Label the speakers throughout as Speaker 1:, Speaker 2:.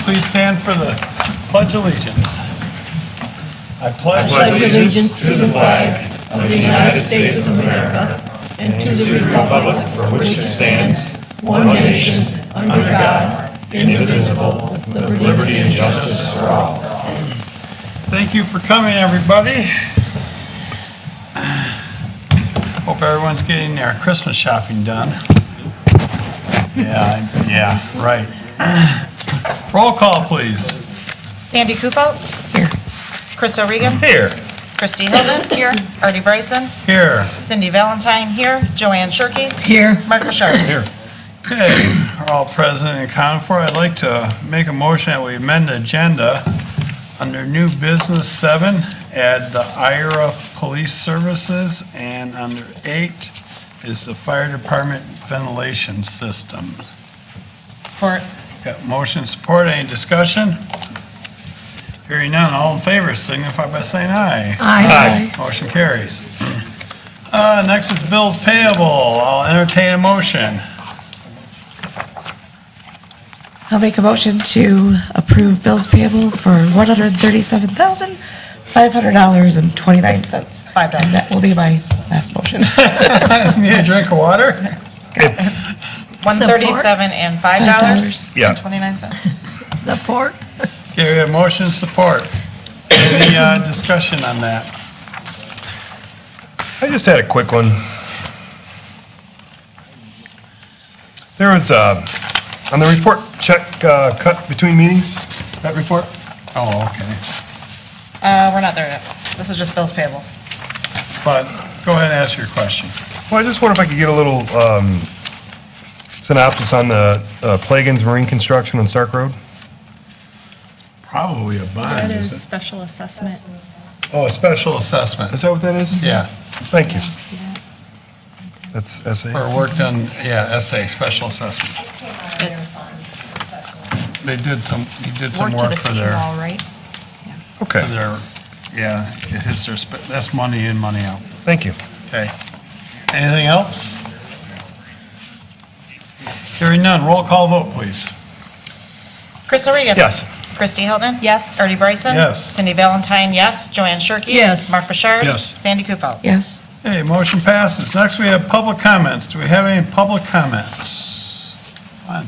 Speaker 1: please stand for the Pledge of Allegiance. I
Speaker 2: pledge allegiance to the flag of the United States of America and to the republic for which it stands, one nation, under God, indivisible, with liberty and justice for all.
Speaker 1: Thank you for coming, everybody. Hope everyone's getting their Christmas shopping done. Yeah, right. Roll call, please.
Speaker 3: Sandy Kupo?
Speaker 2: Here.
Speaker 3: Chris O'Regan?
Speaker 1: Here.
Speaker 3: Christy Hilden? Here. Artie Bryson?
Speaker 1: Here.
Speaker 3: Cindy Valentine? Here. Joanne Shirkey?
Speaker 2: Here.
Speaker 3: Mark Bouchard?
Speaker 1: Here. Okay, we're all present and accounted for. I'd like to make a motion that we amend the agenda under new business 7, add the Ira Police Services, and under 8 is the fire department ventilation system.
Speaker 3: Support.
Speaker 1: Got motion support. Any discussion? Hearing none, all in favor signify by saying aye.
Speaker 2: Aye.
Speaker 1: Motion carries. Next is bills payable. I'll entertain a motion.
Speaker 2: I'll make a motion to approve bills payable for $137,500.29.
Speaker 3: $5.
Speaker 2: And that will be my last motion.
Speaker 1: Need a drink of water?
Speaker 3: $137 and $5.
Speaker 4: Yeah.
Speaker 3: 29 cents.
Speaker 2: Support.
Speaker 1: Okay, we have motion support. Any discussion on that?
Speaker 4: I just had a quick one. There was, on the report, check cut between meetings, that report?
Speaker 1: Oh, okay.
Speaker 3: We're not there yet. This is just bills payable.
Speaker 1: But go ahead and ask your question.
Speaker 4: Well, I just wonder if I could get a little synopsis on the Plagans Marine Construction on Stark Road?
Speaker 1: Probably a bond,
Speaker 5: That is
Speaker 1: is it?
Speaker 5: special assessment.
Speaker 1: Oh, a special assessment.
Speaker 4: Is that what that is?
Speaker 1: Yeah,
Speaker 4: Thank you.
Speaker 5: See that?
Speaker 4: That's SA?
Speaker 1: for work done, yeah, SA, special assessment.
Speaker 5: It's
Speaker 1: They did some, he did some
Speaker 5: work to
Speaker 1: work
Speaker 5: the
Speaker 1: for their,
Speaker 5: seawall, right?
Speaker 4: Okay,
Speaker 1: yeah, it hits their, that's money in, money out.
Speaker 4: thank you.
Speaker 1: Okay. Anything else? Hearing none, roll call vote, please.
Speaker 3: Chris O'Regan?
Speaker 4: Yes.
Speaker 3: Christy Hilden?
Speaker 5: Yes.
Speaker 3: Artie Bryson?
Speaker 1: Yes.
Speaker 3: Cindy Valentine, yes. Joanne Shirkey?
Speaker 2: Yes.
Speaker 3: Mark Bouchard?
Speaker 1: Yes.
Speaker 3: Sandy Kupo?
Speaker 2: Yes.
Speaker 1: Okay, motion passes. Next, we have public comments. Do we have any public comments? Come on.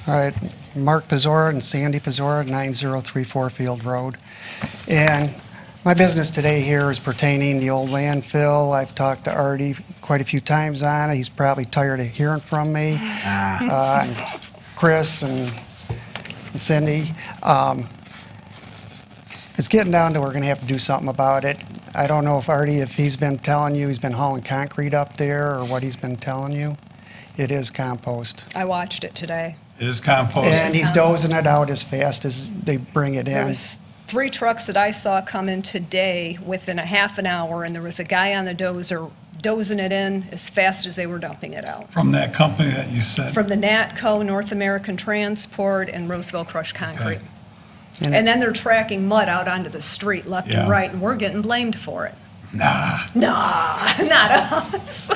Speaker 6: All right, Mark Pizzora and Sandy Pizzora, 9034 Field Road. And my business today here is pertaining the old landfill. I've talked to Artie quite a few times on it. He's probably tired of hearing from me. Chris and Cindy. It's getting down to we're going to have to do something about it. I don't know if Artie, if he's been telling you he's been hauling concrete up there or what he's been telling you. It is compost.
Speaker 7: I watched it today.
Speaker 1: It is compost.
Speaker 6: And he's dozing it out as fast as they bring it
Speaker 7: There
Speaker 6: in.
Speaker 7: was 3 trucks that I saw come in today within a half an hour, and there was a guy on the dozer dozing it in as fast as they were dumping it out.
Speaker 1: From that company that you said?
Speaker 7: From the NATCO, North American Transport, and Roseville Crushed Concrete.
Speaker 6: And
Speaker 7: And then they're tracking mud out onto the street left
Speaker 1: Yeah.
Speaker 7: and right, and we're getting blamed for it.
Speaker 1: Nah.
Speaker 7: Nah, not us.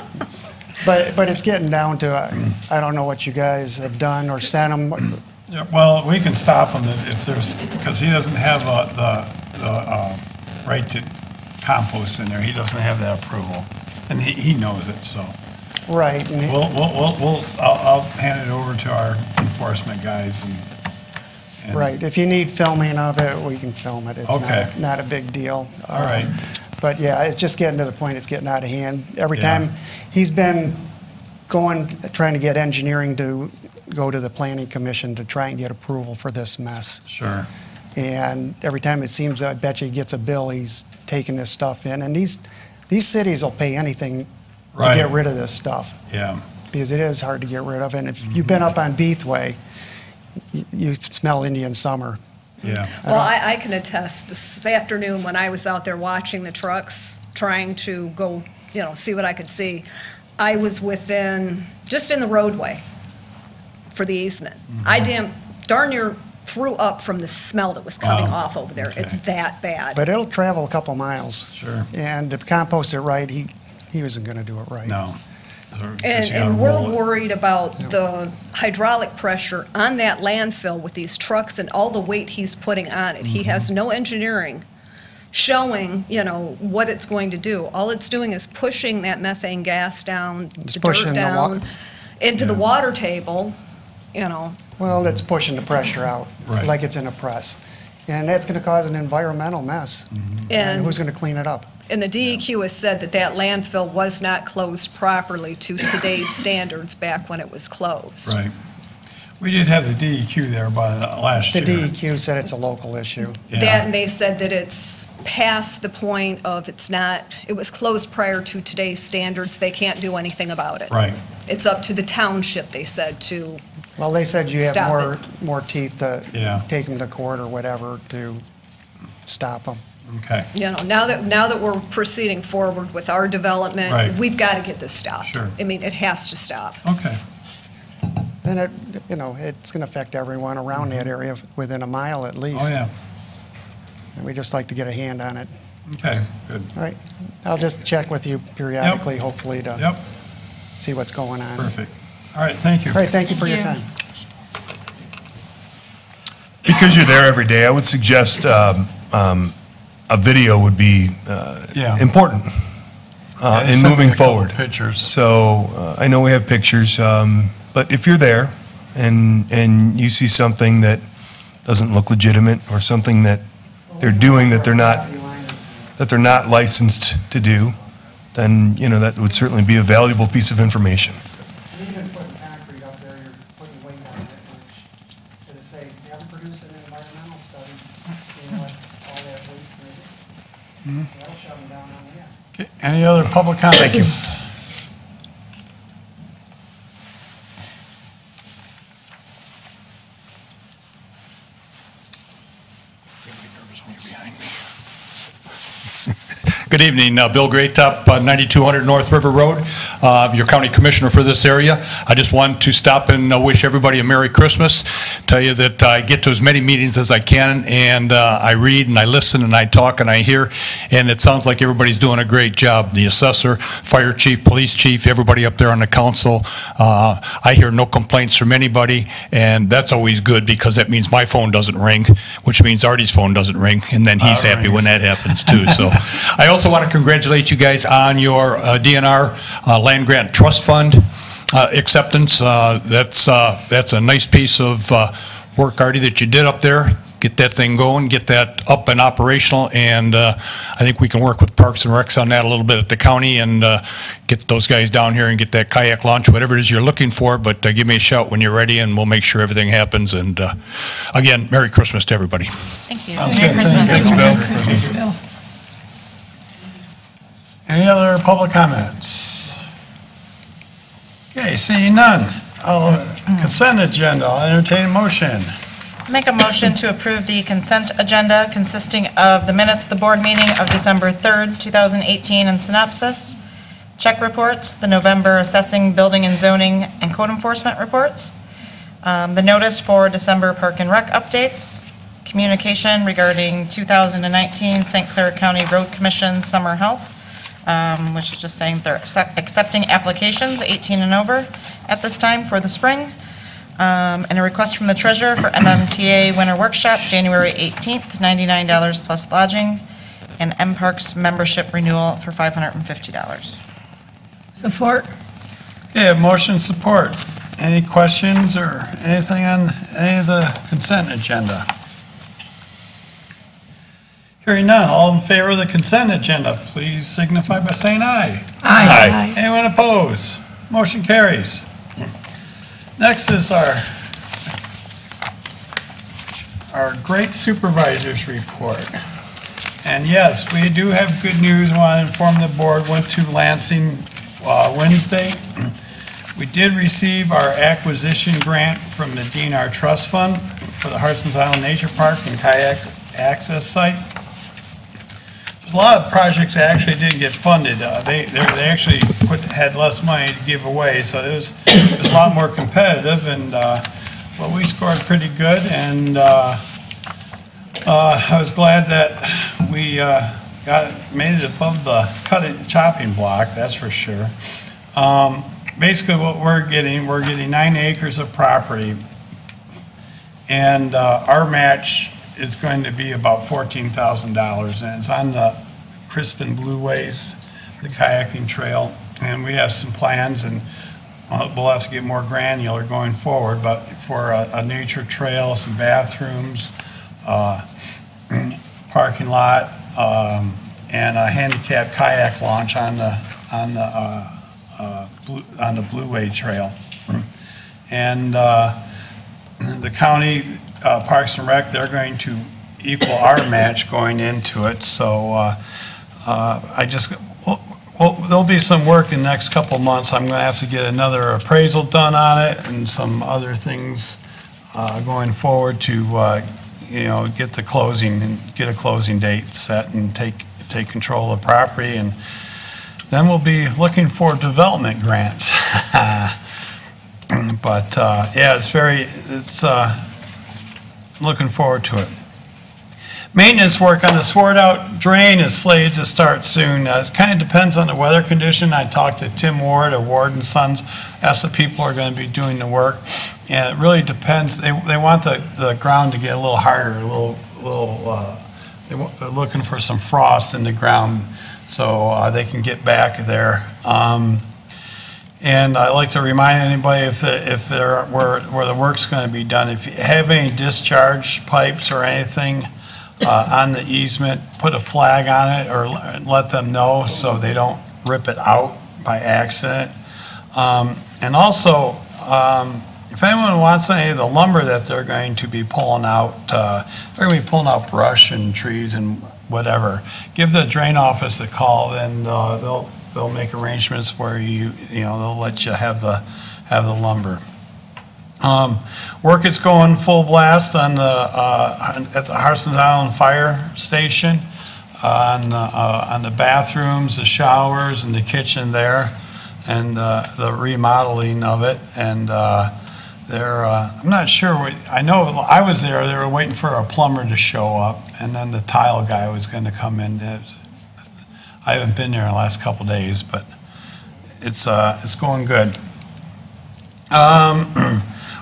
Speaker 6: But it's getting down to, I don't know what you guys have done or sent them.
Speaker 1: Yeah, well, we can stop him if there's, because he doesn't have the right to compost in there. He doesn't have that approval. And he knows it, so.
Speaker 6: Right. And
Speaker 1: I'll hand it over to our enforcement guys and.
Speaker 6: Right. If you need filming of it, we can film it. It's
Speaker 1: Okay.
Speaker 6: not a big deal.
Speaker 1: All right.
Speaker 6: But yeah, it's just getting to the point, it's getting out of hand. Every
Speaker 1: Yeah.
Speaker 6: time, he's been trying to get engineering to go to the planning commission to try and get approval for this mess.
Speaker 1: Sure.
Speaker 6: And every time it seems, I bet you he gets a bill, he's taking this stuff in. And these cities will pay anything to
Speaker 1: Right.
Speaker 6: get rid of this stuff,
Speaker 1: Yeah.
Speaker 6: because it is hard to get rid of. And if you've been up on Beathway, you smell Indian summer.
Speaker 1: Yeah.
Speaker 7: Well, I can attest, this afternoon when I was out there watching the trucks, trying to go, see what I could see, I was within, just in the roadway for the easement. I darn near threw up from the smell that was coming
Speaker 1: Wow.
Speaker 7: off over there.
Speaker 1: Okay.
Speaker 7: It's that bad.
Speaker 6: But it'll travel a couple miles.
Speaker 1: Sure.
Speaker 6: And to compost it right, he wasn't gonna do it right.
Speaker 1: No.
Speaker 7: And we're worried about the hydraulic pressure on that landfill with these trucks and all the weight he's putting on it. He has no engineering showing, you know, what it's going to do. All it's doing is pushing that methane gas down,
Speaker 6: It's
Speaker 7: the
Speaker 6: pushing
Speaker 7: dirt
Speaker 6: the
Speaker 7: down, into the
Speaker 1: Yeah.
Speaker 7: water table, you know.
Speaker 6: Well, that's pushing the pressure out,
Speaker 1: Right.
Speaker 6: like it's in a press. And that's gonna cause an environmental mess. And who's gonna clean it up?
Speaker 7: And the DEQ has said that that landfill was not closed properly to today's standards back when it was closed.
Speaker 1: Right. We did have the DEQ there by last
Speaker 6: The
Speaker 1: year.
Speaker 6: DEQ said it's a local issue.
Speaker 1: Yeah.
Speaker 7: That, and they said that it's past the point of it was closed prior to today's standards, they can't do anything about it.
Speaker 1: Right.
Speaker 7: It's up to the township, they said, to,
Speaker 6: Well, they said you have
Speaker 7: Stop
Speaker 6: more teeth to
Speaker 1: Yeah.
Speaker 6: take them to court or whatever to stop them.
Speaker 1: Okay.
Speaker 7: you know, now that we're proceeding forward with our development,
Speaker 1: Right.
Speaker 7: we've got to get this stopped.
Speaker 1: Sure.
Speaker 7: I mean, it has to stop.
Speaker 1: Okay.
Speaker 6: And it, you know, it's gonna affect everyone around that area within a mile at least.
Speaker 1: Oh, yeah.
Speaker 6: And we just like to get a hand on it.
Speaker 1: Okay, good.
Speaker 6: All right, I'll just check with you periodically, hopefully, to
Speaker 1: Yep,
Speaker 6: see what's going on.
Speaker 1: perfect. All right, thank you.
Speaker 6: All right, thank you for your
Speaker 3: Thank you.
Speaker 6: time.
Speaker 4: Because you're there every day, I would suggest a video would be
Speaker 1: Yeah.
Speaker 4: important
Speaker 1: Yeah, they
Speaker 4: in
Speaker 1: sent me
Speaker 4: moving
Speaker 1: a couple
Speaker 4: forward.
Speaker 1: Pictures.
Speaker 4: So I know we have pictures, but if you're there and you see something that doesn't look legitimate or something that they're doing that they're not licensed to do, then, you know, that would certainly be a valuable piece of information.
Speaker 6: Even putting concrete up there, you're putting weight on it, which, to say, you haven't produced an environmental study, seeing what all that weight's gonna do. That'll shut them down on the end.
Speaker 1: Okay, any other public comments?
Speaker 4: Thank you.
Speaker 5: Good evening, Bill Greatop, 9200 North River Road, your county commissioner for this area. I just want to stop and wish everybody a Merry Christmas, tell you that I get to as many meetings as I can, and I read and I listen and I talk and I hear, and it sounds like everybody's doing a great job. The assessor, fire chief, police chief, everybody up there on the council. I hear no complaints from anybody, and that's always good because that means my phone doesn't ring, which means Artie's phone doesn't ring, and then he's happy when that happens too. So I also want to congratulate you guys on your DNR Land Grant Trust Fund acceptance. That's a nice piece of work, Artie, that you did up there. Get that thing going, get that up and operational, and I think we can work with Parks and Recs on that a little bit at the county and get those guys down here and get that kayak launch, whatever it is you're looking for, but give me a shout when you're ready and we'll make sure everything happens. And again, Merry Christmas to everybody.
Speaker 3: Thank you.
Speaker 1: Sounds
Speaker 3: Merry
Speaker 1: good.
Speaker 3: Christmas.
Speaker 1: Thanks, Bill. Any other public comments? Okay, seeing none. Consent agenda, I'll entertain a motion.
Speaker 3: Make a motion to approve the consent agenda consisting of the minutes of the board meeting of December 3rd, 2018 in synopsis, check reports, the November assessing, building and zoning, and code enforcement reports, the notice for December park and rec updates, communication regarding 2019 St. Clair County Road Commission summer help, which is just saying they're accepting applications 18 and over at this time for the spring, and a request from the treasurer for MMTA Winter Workshop, January 18th, $99 plus lodging, and M-Parks membership renewal for $550.
Speaker 2: Support.
Speaker 1: Okay, motion support. Any questions or anything on any of the consent agenda? Hearing none, all in favor of the consent agenda, please signify by saying aye.
Speaker 2: Aye.
Speaker 1: Anyone opposed? Motion carries. Next is our great supervisors report. And yes, we do have good news. I want to inform the board, went to Lansing Wednesday. We did receive our acquisition grant from the DNR Trust Fund for the Harson's Island Nature Park and kayak access site. A lot of projects that actually didn't get funded. They actually had less money to give away, so it was a lot more competitive, and well, we scored pretty good, and I was glad that we made it above the chopping block, that's for sure. Basically what we're getting 9 acres of property, and our match is going to be about $14,000, and it's on the Crispin Blueways, the kayaking trail, and we have some plans, and we'll have to get more granular going forward, but for a nature trail, some bathrooms, parking lot, and a handicap kayak launch on the Blueway Trail. And the county Parks and Rec, they're going to equal our match going into it. So there'll be some work in the next couple months. I'm going to have to get another appraisal done on it and some other things going forward to get the closing and get a closing date set and take control of the property, and then we'll be looking for development grants. But yeah, it's looking forward to it. Maintenance work on the Swartout Drain is slated to start soon. It kind of depends on the weather condition. I talked to Tim Ward of Ward and Sons, asked the people who are going to be doing the work, and it really depends. They want the ground to get a little harder, they're looking for some frost in the ground so they can get back there. And I like to remind anybody where the work's going to be done, if you have any discharge pipes or anything on the easement, put a flag on it or let them know so they don't rip it out by accident. And also, if anyone wants any of the lumber that they're going to be pulling out, they're going to be pulling out brush and trees and whatever, give the drain office a call, and they'll make arrangements where they'll let you have the lumber. Work is going full blast on at the Harson's Island Fire Station, on the bathrooms, the showers, and the kitchen there, and the remodeling of it. And I'm not sure. I know I was there. They were waiting for a plumber to show up, and then the tile guy was going to come in. I haven't been there in the last couple days, but it's going good.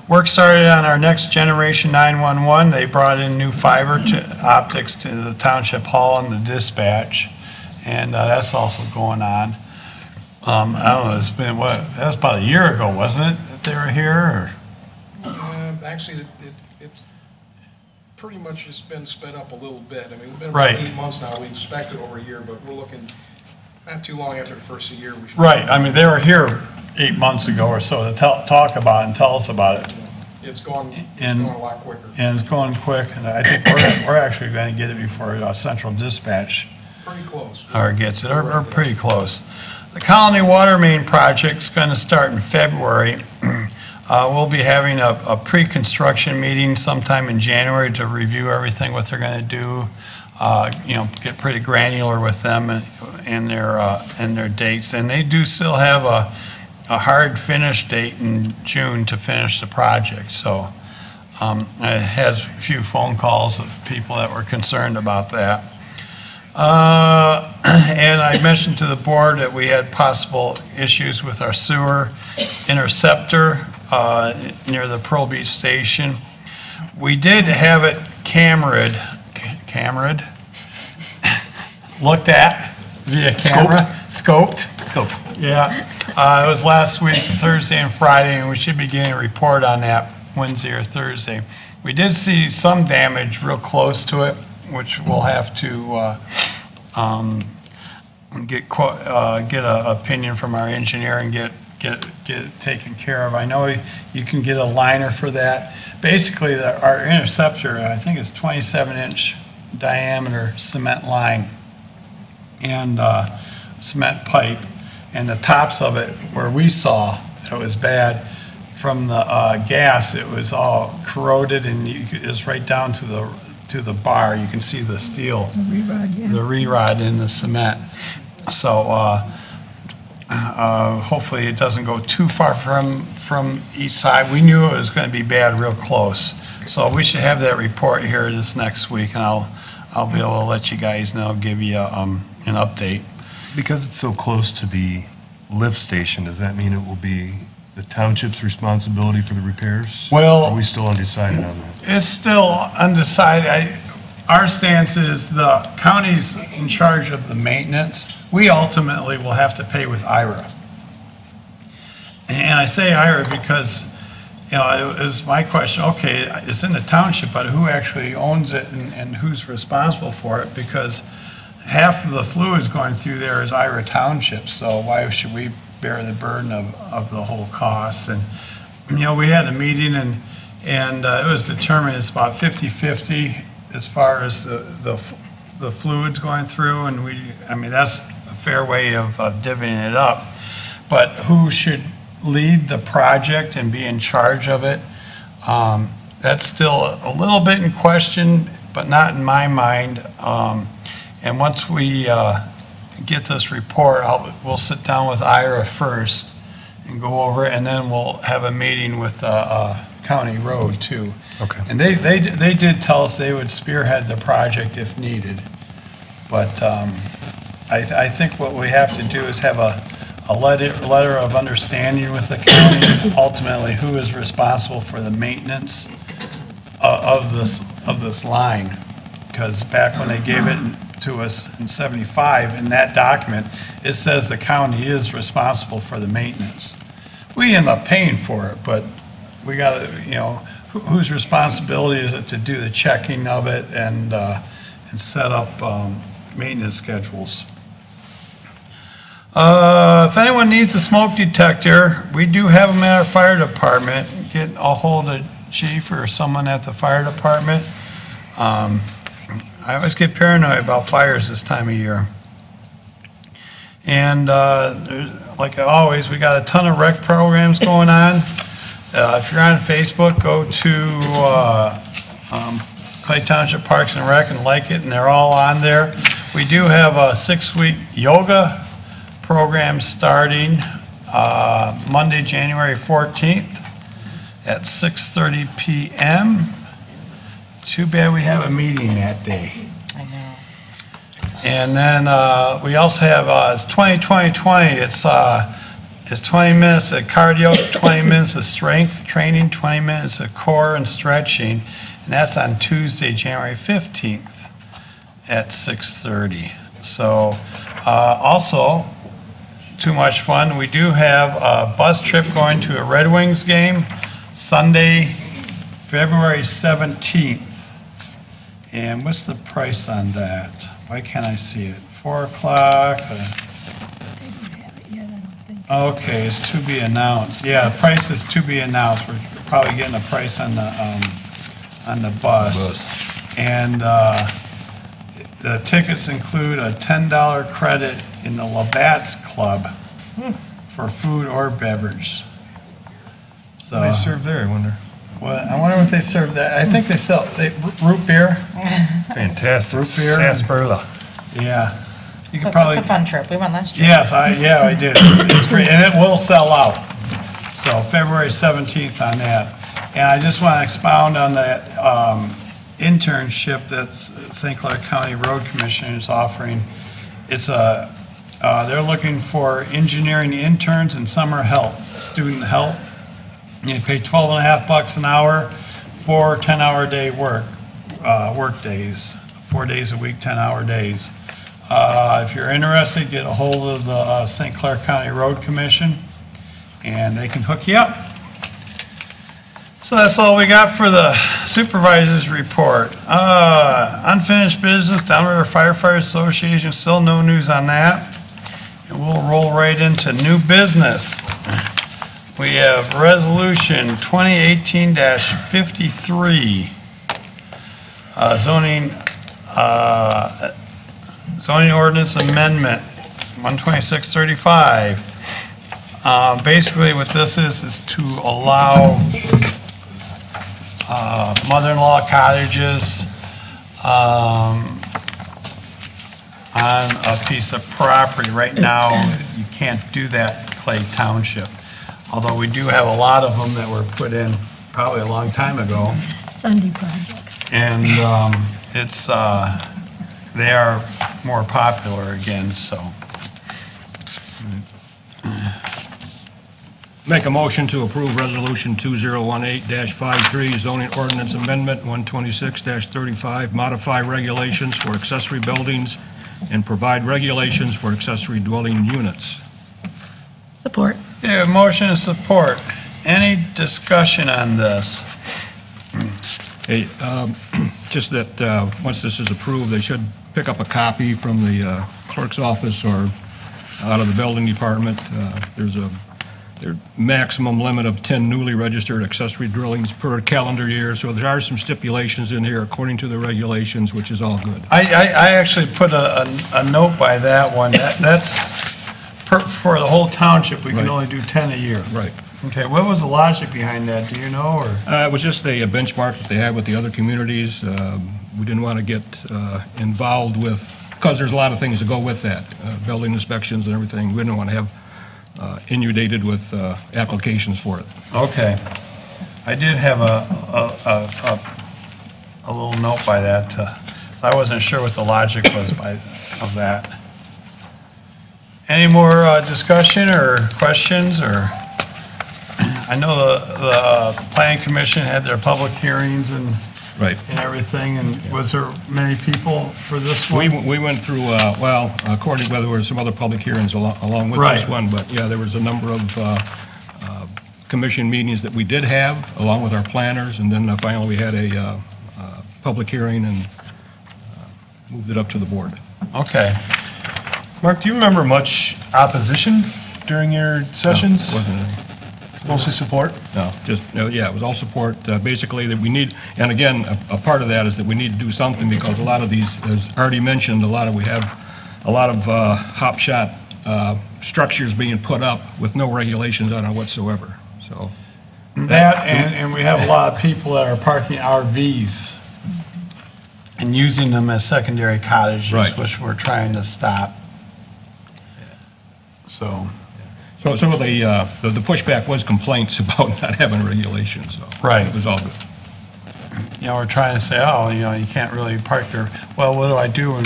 Speaker 1: Work started on our next generation 911. They brought in new fiber optics to the Township Hall and the dispatch, and that's also going on. I don't know, it's been, that was about a year ago, wasn't it, that they were here? Or?
Speaker 8: Actually, it pretty much has been sped up a little bit. I mean, we've been
Speaker 1: right.
Speaker 8: about 8 months now. We expected over a year, but we're looking not too long after the first of the year.
Speaker 1: Right. I mean, they were here 8 months ago or so to talk about it and tell us about it.
Speaker 8: It's going a lot quicker.
Speaker 1: And it's going quick, and I think we're actually going to get it before Central Dispatch.
Speaker 8: Pretty close.
Speaker 1: Or gets it, or pretty close. The Colony Water Main Project's going to start in February. We'll be having a pre-construction meeting sometime in January to review everything, what they're going to do. Get pretty granular with them and their dates. And they do still have a hard finish date in June to finish the project. So I had a few phone calls of people that were concerned about that. And I mentioned to the board that we had possible issues with our sewer interceptor near the Pearl Beach Station. We did have it cameraed, looked at via camera, scoped. Yeah, it was last week, Thursday and Friday, and we should be getting a report on that Wednesday or Thursday. We did see some damage real close to it, which we'll have to get an opinion from our engineer and get it taken care of. I know you can get a liner for that. Basically, our interceptor, I think it's 27-inch diameter cement line and cement pipe, and the tops of it, where we saw it was bad from the gas, it was all corroded, and it was right down to the bar. You can see the steel, the re-rod in the cement. So hopefully it doesn't go too far from each side. We knew it was going to be bad real close. So we should have that report here this next week, and I'll be able to let you guys know, give you an update.
Speaker 4: Because it's so close to the lift station, does that mean it will be the township's responsibility for the repairs?
Speaker 1: Well,
Speaker 4: Or are we still undecided on that?
Speaker 1: it's still undecided. Our stance is the county's in charge of the maintenance. We ultimately will have to pay with Ira. And I say Ira because, you know, it was my question, okay, it's in the township, but who actually owns it and who's responsible for it? Because half of the fluids going through there is Ira Township, so why should we bear the burden of the whole cost? And, you know, we had a meeting and it was determined it's about 50-50 as far as the fluids going through, and I mean, that's a fair way of divvying it up. But who should lead the project and be in charge of it? That's still a little bit in question, but not in my mind. And once we get this report, we'll sit down with Ira first and go over it, and then we'll have a meeting with County Road too.
Speaker 4: Okay.
Speaker 1: And they did tell us they would spearhead the project if needed. But I think what we have to do is have a letter of understanding with the county, ultimately who is responsible for the maintenance of this line. Because back when they gave it to us in '75, in that document, it says the county is responsible for the maintenance. We end up paying for it, but we got to, you know, whose responsibility is it to do the checking of it and set up maintenance schedules? If anyone needs a smoke detector, we do have them at our fire department. Get a hold of chief or someone at the fire department. I always get paranoid about fires this time of year. And like always, we got a ton of rec programs going on. If you're on Facebook, go to Clay Township Parks and Rec and like it, and they're all on there. We do have a 6-week yoga program starting Monday, January 14th at 6:30 p.m. Too bad we have a meeting that day.
Speaker 3: I know.
Speaker 1: And then we also have, it's 20-20-20. It's 20 minutes of cardio, 20 minutes of strength training, 20 minutes of core and stretching. And that's on Tuesday, January 15th at 6:30. So also, too much fun. We do have a bus trip going to a Red Wings game Sunday, February 17th. And what's the price on that? Why can't I see it? 4 o'clock? Okay, it's to be announced. Yeah, the price is to be announced. We're probably getting a price on the bus. And the tickets include a $10 credit in the Labatt's Club for food or beverage. So
Speaker 4: What do they serve there, I wonder?
Speaker 1: Well, I wonder what they serve there. I think they sell root beer.
Speaker 4: Fantastic.
Speaker 1: Root beer.
Speaker 4: Sarsaparilla.
Speaker 1: Yeah. You
Speaker 3: It's
Speaker 1: could probably.
Speaker 3: a fun trip. We went last year.
Speaker 1: Yes, I did. It's great, and it will sell out. So February 17th on that. And I just want to expound on that internship that St. Clair County Road Commission is offering. It's they're looking for engineering interns and summer help, student help. You pay $12.50 an hour for 10-hour day work days, 4 days a week, 10-hour days. If you're interested, get a hold of the St. Clair County Road Commission, and they can hook you up. So that's all we got for the supervisor's report. Unfinished business, Downriver Firefighters Association, still no news on that. And we'll roll right into new business. We have Resolution 2018-53, Zoning Ordinance Amendment 12635. Basically what this is to allow mother-in-law cottages on a piece of property. Right now, you can't do that in Clay Township, although we do have a lot of them that were put in probably a long time ago.
Speaker 2: Sunday projects.
Speaker 1: And it's they are more popular again, so.
Speaker 9: Make a motion to approve Resolution 2018-53, zoning ordinance amendment 126-35, modify regulations for accessory buildings and provide regulations for accessory dwelling units.
Speaker 2: Support.
Speaker 1: Yeah, motion and support. Any discussion on this?
Speaker 9: Hey, just that once this is approved, they should pick up a copy from the clerk's office or out of the building department. There's a maximum limit of 10 newly registered accessory dwellings per calendar year, so there are some stipulations in here according to the regulations, which is all good.
Speaker 1: I actually put a note by that one. That's for the whole township, we can
Speaker 9: Right.
Speaker 1: only do 10 a year.
Speaker 9: Right.
Speaker 1: Okay, what was the logic behind that? Do you know, or?
Speaker 9: It was just a benchmark that they had with the other communities. We didn't want to get involved with, because there's a lot of things that go with that, building inspections and everything. We didn't want to have inundated with applications for it.
Speaker 1: Okay. I did have a little note by that. I wasn't sure what the logic was of that. Any more discussion or questions, or? I know the planning commission had their public hearings and
Speaker 9: Right.
Speaker 1: and everything, and was there many people for this one?
Speaker 9: We went through, well, according to whether there were some other public hearings along with this
Speaker 1: Right.
Speaker 9: one, but yeah, there was a number of commission meetings that we did have, along with our planners, and then finally we had a public hearing and moved it up to the board.
Speaker 1: Okay.
Speaker 4: Mark, do you remember much opposition during your sessions?
Speaker 9: No, wasn't any.
Speaker 4: Mostly support?
Speaker 9: No, just, yeah, it was all support. Basically, that we need, and again, a part of that is that we need to do something because a lot of these, as already mentioned, we have a lot of hop shot structures being put up with no regulations on it whatsoever, so.
Speaker 1: That, and we have a lot of people that are parking RVs and using them as secondary cottages,
Speaker 9: Right.
Speaker 1: which we're trying to stop. So.
Speaker 9: So some of the pushback was complaints about not having regulations, so.
Speaker 1: Right.
Speaker 9: It was all good.
Speaker 1: You know, we're trying to say, oh, you know, you can't really park there. Well, what do I do when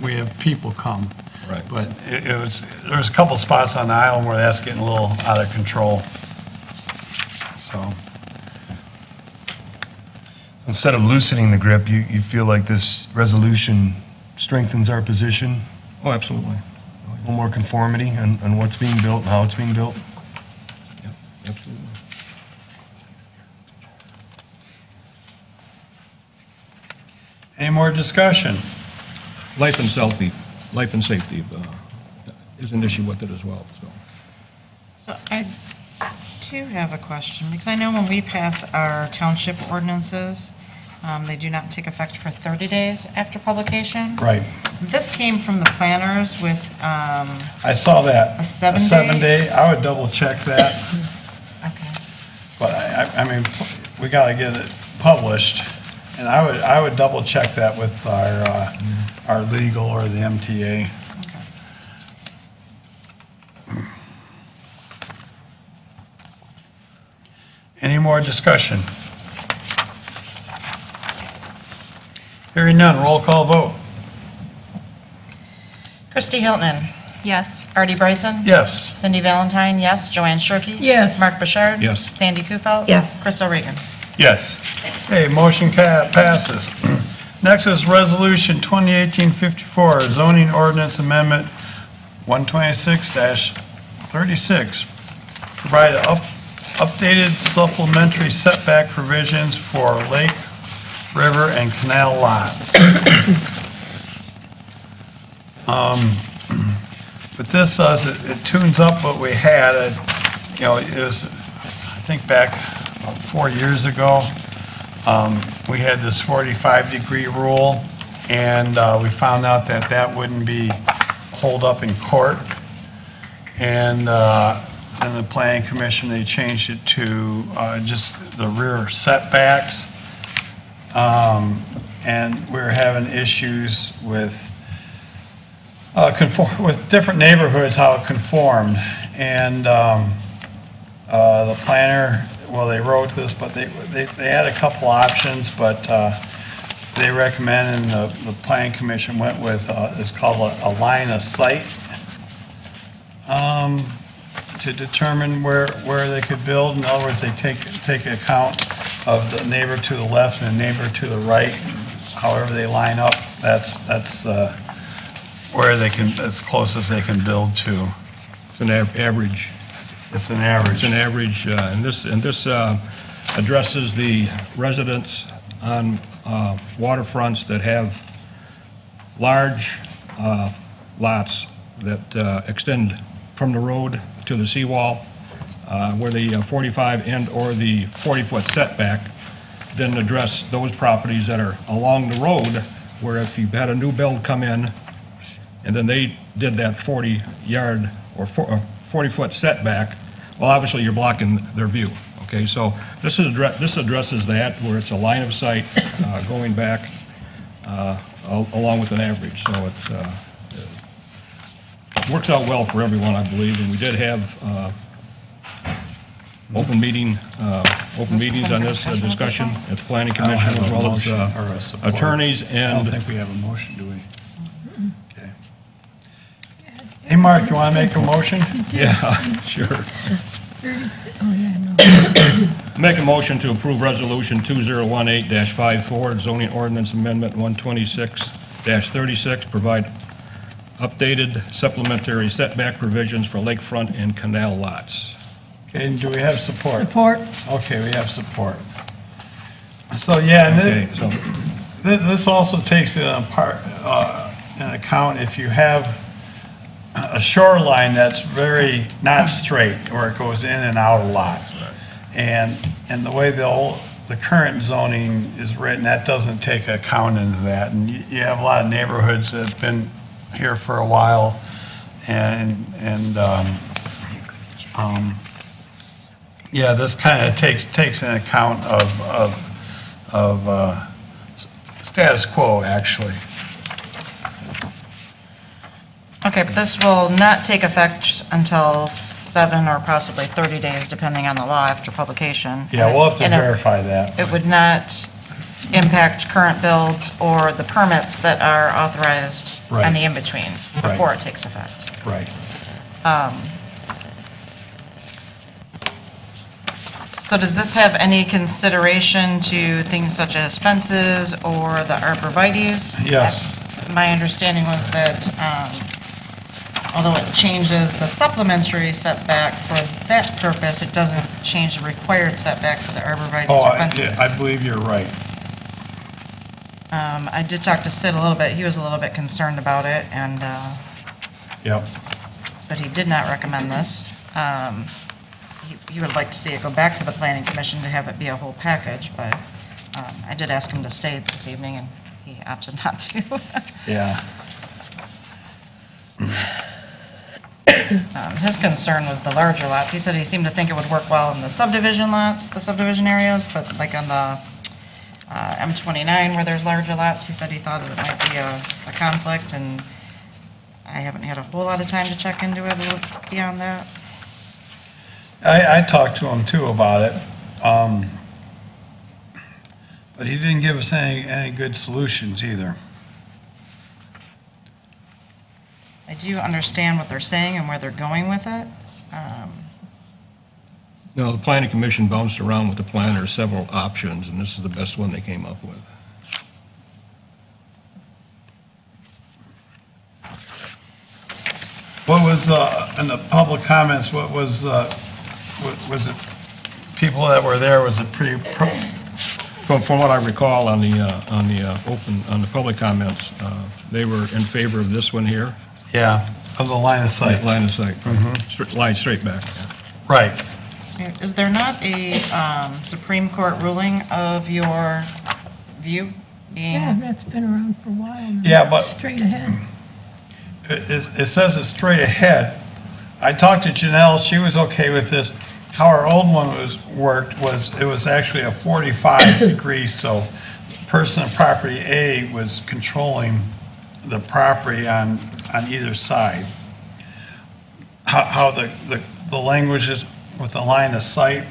Speaker 1: we have people come?
Speaker 9: Right.
Speaker 1: But there was a couple spots on the island where that's getting a little out of control. So,
Speaker 4: Instead of loosening the grip, you feel like this resolution strengthens our position?
Speaker 9: Oh, absolutely.
Speaker 4: A little more conformity on what's being built and how it's being built?
Speaker 9: Yep, absolutely.
Speaker 1: any more discussion?
Speaker 9: Life and safety is an issue with it as well, so.
Speaker 3: So I do have a question, because I know when we pass our township ordinances, they do not take effect for 30 days after publication.
Speaker 1: Right.
Speaker 3: This came from the planners with,
Speaker 1: I saw that.
Speaker 3: A 7 day?
Speaker 1: A 7 day, I would double check that,
Speaker 3: okay.
Speaker 1: but I mean, we gotta get it published, and I would double check that with our legal or the MTA. Any more discussion? Hearing none, roll call vote.
Speaker 3: Christy Hilton.
Speaker 2: Yes.
Speaker 3: Artie Bryson.
Speaker 1: Yes.
Speaker 3: Cindy Valentine, yes. Joanne Shirkey.
Speaker 2: Yes.
Speaker 3: Mark Bouchard.
Speaker 9: Yes.
Speaker 3: Sandy Kufal.
Speaker 2: Yes.
Speaker 3: Chris O'Regan.
Speaker 4: Yes.
Speaker 1: Okay, motion passes. Next is Resolution 2018-54, Zoning Ordinance Amendment 126-36. Provide updated supplementary setback provisions for lake, river, and canal lots. But this does, it tunes up what we had. You know, it was, I think back about 4 years ago, we had this 45-degree rule, and we found out that that wouldn't be hold up in court. And in the planning commission, they changed it to just the rear setbacks. And we're having issues with different neighborhoods, how it conformed. And the planner, well, they wrote this, but they had a couple options, but they recommend, and the planning commission went with, it's called a line of sight, to determine where they could build. In other words, they take account of the neighbor to the left and the neighbor to the right, however they line up, that's where they can, as close as they can build to.
Speaker 9: It's an average.
Speaker 1: It's an average.
Speaker 9: It's an average, and this addresses the residents on waterfronts that have large lots that extend from the road to the seawall, where the 45 and/or the 40-foot setback then address those properties that are along the road, where if you've had a new build come in, and then they did that 40-yard or 40-foot setback, well, obviously you're blocking their view. Okay, so this addresses that, where it's a line of sight going back along with an average. So it works out well for everyone, I believe. And we did have open meetings on this discussion at the Planning Commission, as well as attorneys. And
Speaker 1: I don't think we have a motion, do we? Okay. Hey, Mark, you want to make a motion?
Speaker 9: Yeah, sure. Make a motion to approve Resolution 2018-54, Zoning Ordinance Amendment 126-36, provide updated supplementary setback provisions for lakefront and canal lots.
Speaker 1: Okay, and do we have support?
Speaker 2: Support.
Speaker 1: Okay, we have support. So, yeah,
Speaker 9: Okay, so
Speaker 1: this also takes in account if you have a shoreline that's very not straight, where it goes in and out a lot. And the way the current zoning is written, that doesn't take account into that. And you have a lot of neighborhoods that have been here for a while, yeah, this kind of takes an account of status quo, actually.
Speaker 3: Okay, but this will not take effect until 7 or possibly 30 days, depending on the law, after publication.
Speaker 1: Yeah, we'll have to
Speaker 3: And
Speaker 1: verify that.
Speaker 3: It would not impact current builds or the permits that are authorized
Speaker 1: Right.
Speaker 3: on the in-between before it takes effect.
Speaker 1: Right.
Speaker 3: So does this have any consideration to things such as fences or the arborvitaes?
Speaker 1: Yes.
Speaker 3: My understanding was that although it changes the supplementary setback for that purpose, it doesn't change the required setback for the arborvitaes or fences.
Speaker 1: I believe you're right.
Speaker 3: I did talk to Sid a little bit. He was a little bit concerned about it and
Speaker 1: Yep.
Speaker 3: said he did not recommend this. He would like to see it go back to the planning commission to have it be a whole package, but I did ask him to stay this evening and he opted not to.
Speaker 1: Yeah.
Speaker 3: His concern was the larger lots. He said he seemed to think it would work well in the subdivision lots, the subdivision areas, but like on the M29 where there's larger lots, he said he thought it might be a conflict, and I haven't had a whole lot of time to check into it beyond that.
Speaker 1: I talked to him too about it, but he didn't give us any good solutions either.
Speaker 3: I do understand what they're saying and where they're going with it.
Speaker 9: no, the Planning Commission bounced around with the plan. There are several options, and this is the best one they came up with.
Speaker 1: What was, in the public comments, what was it, people that were there, was it pretty,
Speaker 9: From what I recall on the public comments, they were in favor of this one here.
Speaker 1: yeah, of the line of sight?
Speaker 9: Line of sight, line straight back.
Speaker 1: Right.
Speaker 3: Is there not a Supreme Court ruling of your view being?
Speaker 2: Yeah, that's been around for a while now.
Speaker 1: Yeah, but
Speaker 2: Straight ahead.
Speaker 1: it says it's straight ahead. I talked to Janelle, she was okay with this. How our old one worked was, it was actually a 45 degrees, so person in property A was controlling the property on either side. How the language is with the line of sight,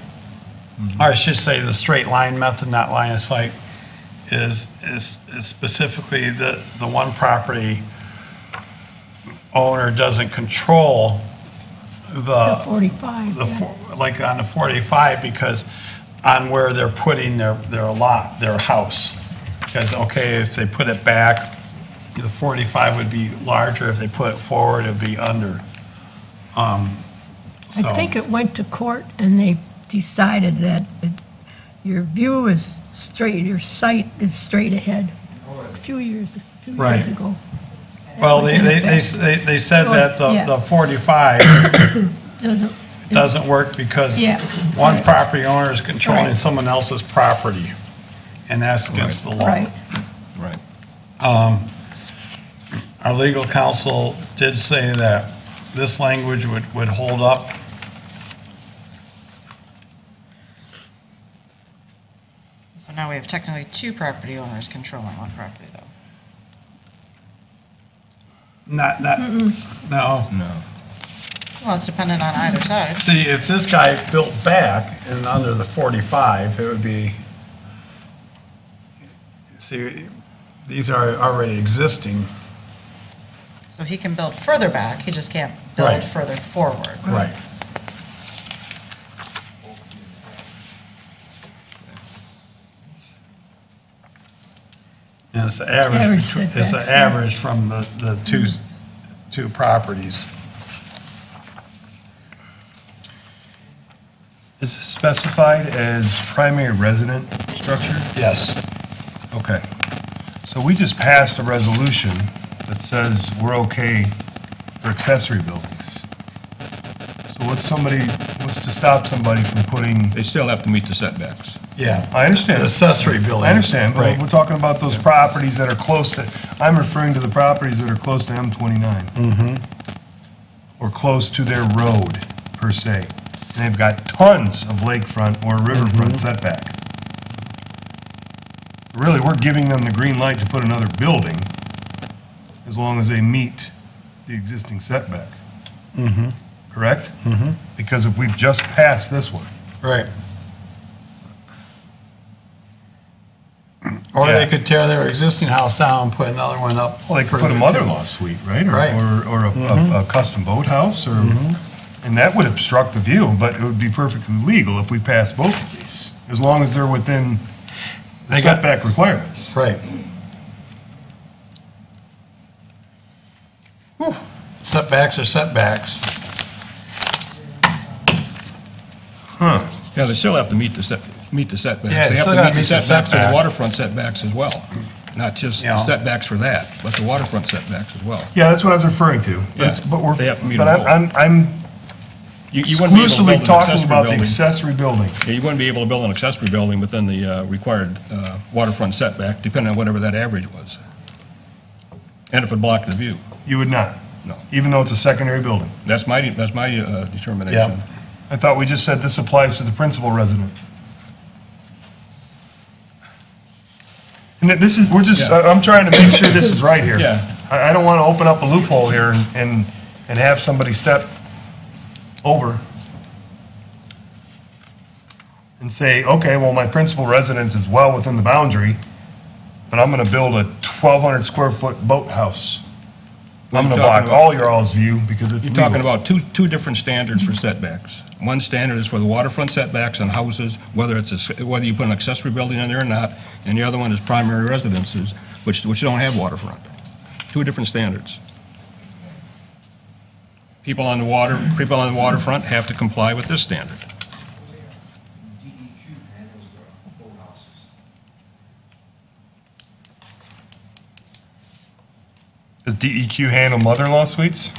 Speaker 1: or I should say the straight line method, not line of sight, is specifically the one property owner doesn't control
Speaker 2: The 45,
Speaker 1: like on the 45, because on where they're putting their lot, their house. Because, okay, if they put it back, the 45 would be larger. If they put it forward, it'd be under.
Speaker 2: I think it went to court and they decided that your view is straight, your sight is straight ahead. A few years
Speaker 1: Right.
Speaker 2: ago.
Speaker 1: Well, they said that the 45 doesn't work because one property owner is controlling someone else's property, and that's against the law.
Speaker 2: Right.
Speaker 9: Right.
Speaker 1: Our legal counsel did say that this language would hold up.
Speaker 3: So now we have technically two property owners controlling one property, though.
Speaker 1: No.
Speaker 3: Well, it's dependent on either side.
Speaker 1: See, if this guy built back and under the 45, it would be, see, these are already existing.
Speaker 3: So he can build further back, he just can't build
Speaker 1: Right.
Speaker 3: further forward.
Speaker 1: Right. And it's
Speaker 2: Average
Speaker 1: it's an
Speaker 2: setbacks, yeah.
Speaker 1: average from the two properties.
Speaker 4: Is it specified as primary resident structure?
Speaker 1: Yes.
Speaker 4: Okay. So we just passed a resolution that says we're okay for accessory buildings. So what's to stop somebody from putting,
Speaker 9: They still have to meet the setbacks.
Speaker 1: Yeah.
Speaker 4: I understand.
Speaker 1: Accessory building.
Speaker 4: I understand, but
Speaker 1: Right.
Speaker 4: we're talking about those properties that are close to, I'm referring to the properties that are close to M29.
Speaker 1: Mm-hmm.
Speaker 4: Or close to their road, per se. And they've got tons of lakefront or riverfront setback. Really, we're giving them the green light to put another building as long as they meet the existing setback.
Speaker 1: Mm-hmm.
Speaker 4: Correct?
Speaker 1: Mm-hmm.
Speaker 4: Because if we've just passed this one.
Speaker 1: Right. Or
Speaker 4: Yeah.
Speaker 1: they could tear their existing house down and put another one up.
Speaker 4: Well, they could put a mother-in-law suite, right?
Speaker 1: Right.
Speaker 4: Or a custom boathouse, or, and that would obstruct the view, but it would be perfectly legal if we pass both of these, as long as they're within the
Speaker 1: They got-
Speaker 4: setback requirements.
Speaker 1: Right. Whew. Setbacks are setbacks.
Speaker 4: Huh.
Speaker 9: Yeah, they still have to meet the setbacks.
Speaker 1: Yeah,
Speaker 9: They have
Speaker 1: still
Speaker 9: to
Speaker 1: gotta
Speaker 9: meet the
Speaker 1: meet the
Speaker 9: setbacks to the
Speaker 1: setback.
Speaker 9: waterfront setbacks as well. Not just
Speaker 1: Yeah.
Speaker 9: the setbacks for that, but the waterfront setbacks as well.
Speaker 4: Yeah, that's what I was referring to. But it's-
Speaker 9: Yeah,
Speaker 4: But we're,
Speaker 9: they have to meet
Speaker 4: but
Speaker 9: them both.
Speaker 4: I'm
Speaker 9: You wouldn't be able to
Speaker 4: exclusively
Speaker 9: build an
Speaker 4: talking
Speaker 9: accessory
Speaker 4: about the
Speaker 9: building.
Speaker 4: accessory building.
Speaker 9: Yeah, you wouldn't be able to build an accessory building within the required waterfront setback, depending on whatever that average was. And if it blocked the view.
Speaker 4: You would not?
Speaker 9: No.
Speaker 4: Even though it's a secondary building?
Speaker 9: That's my determination.
Speaker 4: I thought we just said this applies to the principal resident. And this is,
Speaker 9: Yeah.
Speaker 4: I'm trying to make sure this is right here.
Speaker 9: Yeah.
Speaker 4: I don't want to open up a loophole here and have somebody step over and say, okay, well, my principal residence is well within the boundary, but I'm going to build a 1,200 square foot boathouse. I'm going to block all your all's view because it's
Speaker 9: You're
Speaker 4: legal.
Speaker 9: talking about two different standards for setbacks. One standard is for the waterfront setbacks on houses, whether you put an accessory building in there or not, and the other one is primary residences, which don't have waterfront. Two different standards. People on the waterfront have to comply with this standard.
Speaker 4: Does DEQ handle mother-in-law suites?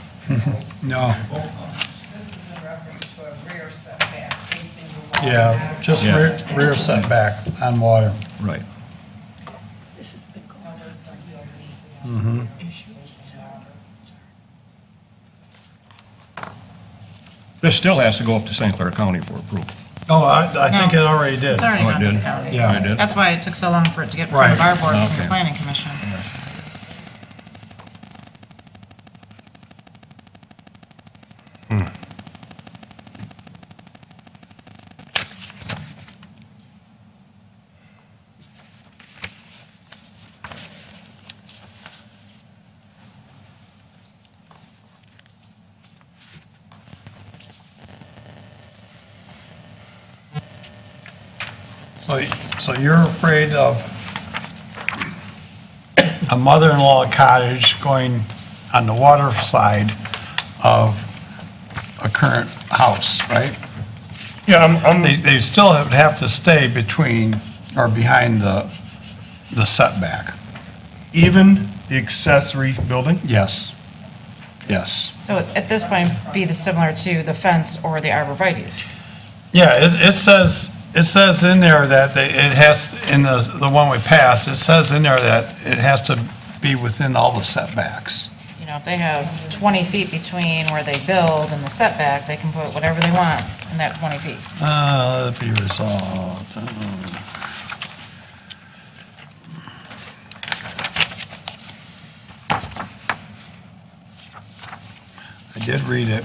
Speaker 1: No.
Speaker 10: This is in reference to a rear setback facing the wall.
Speaker 1: Yeah, just
Speaker 9: Yeah.
Speaker 1: rear setback on water.
Speaker 9: Right.
Speaker 2: This has been going on.
Speaker 9: This still has to go up to St. Clair County for approval.
Speaker 1: Oh, I think it already did.
Speaker 3: It's already
Speaker 9: Oh, it
Speaker 3: gone to the
Speaker 9: did?
Speaker 3: county.
Speaker 1: Yeah.
Speaker 9: It did?
Speaker 3: That's why it took so long for it to get in front of
Speaker 1: Right.
Speaker 3: our board from
Speaker 9: Okay.
Speaker 3: the planning commission.
Speaker 1: So you're afraid of a mother-in-law cottage going on the water side of a current house, right?
Speaker 4: Yeah,
Speaker 1: They still would have to stay between or behind the setback.
Speaker 4: even the accessory building?
Speaker 1: Yes. Yes.
Speaker 3: So at this point, be similar to the fence or the arborvitae's.
Speaker 1: Yeah, it says in there that it has, in the one we passed, it says in there that it has to be within all the setbacks.
Speaker 3: You know, if they have 20 feet between where they build and the setback, they can put whatever they want in that 20 feet.
Speaker 1: Let it be resolved. I did read it.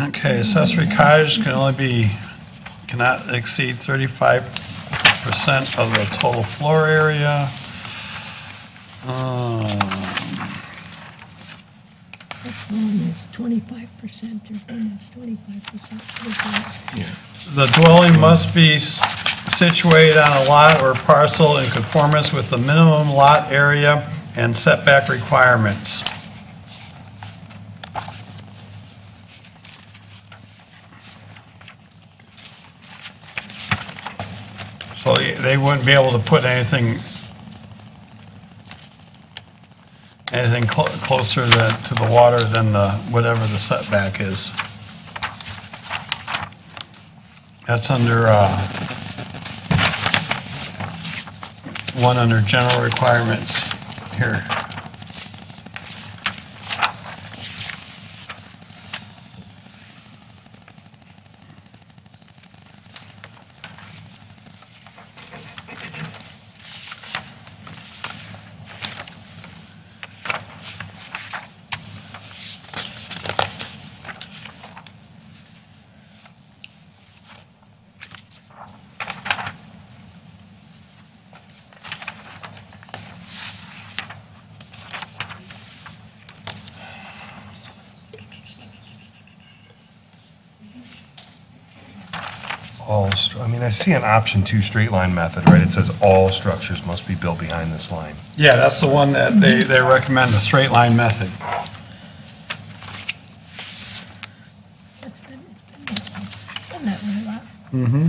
Speaker 1: Okay, accessory cottage cannot exceed 35% of the total floor area.
Speaker 2: That's the one that's 25%, there's one that's 25%.
Speaker 1: The dwelling must be situated on a lot or parcel in conformance with the minimum lot area and setback requirements. So they wouldn't be able to put anything closer to the water than whatever the setback is. That's under, one under general requirements here.
Speaker 4: I see an option 2 straight line method, right? It says all structures must be built behind this line.
Speaker 1: Yeah, that's the one that they recommend, the straight line method.
Speaker 2: It's been that way a lot.
Speaker 1: Mm-hmm.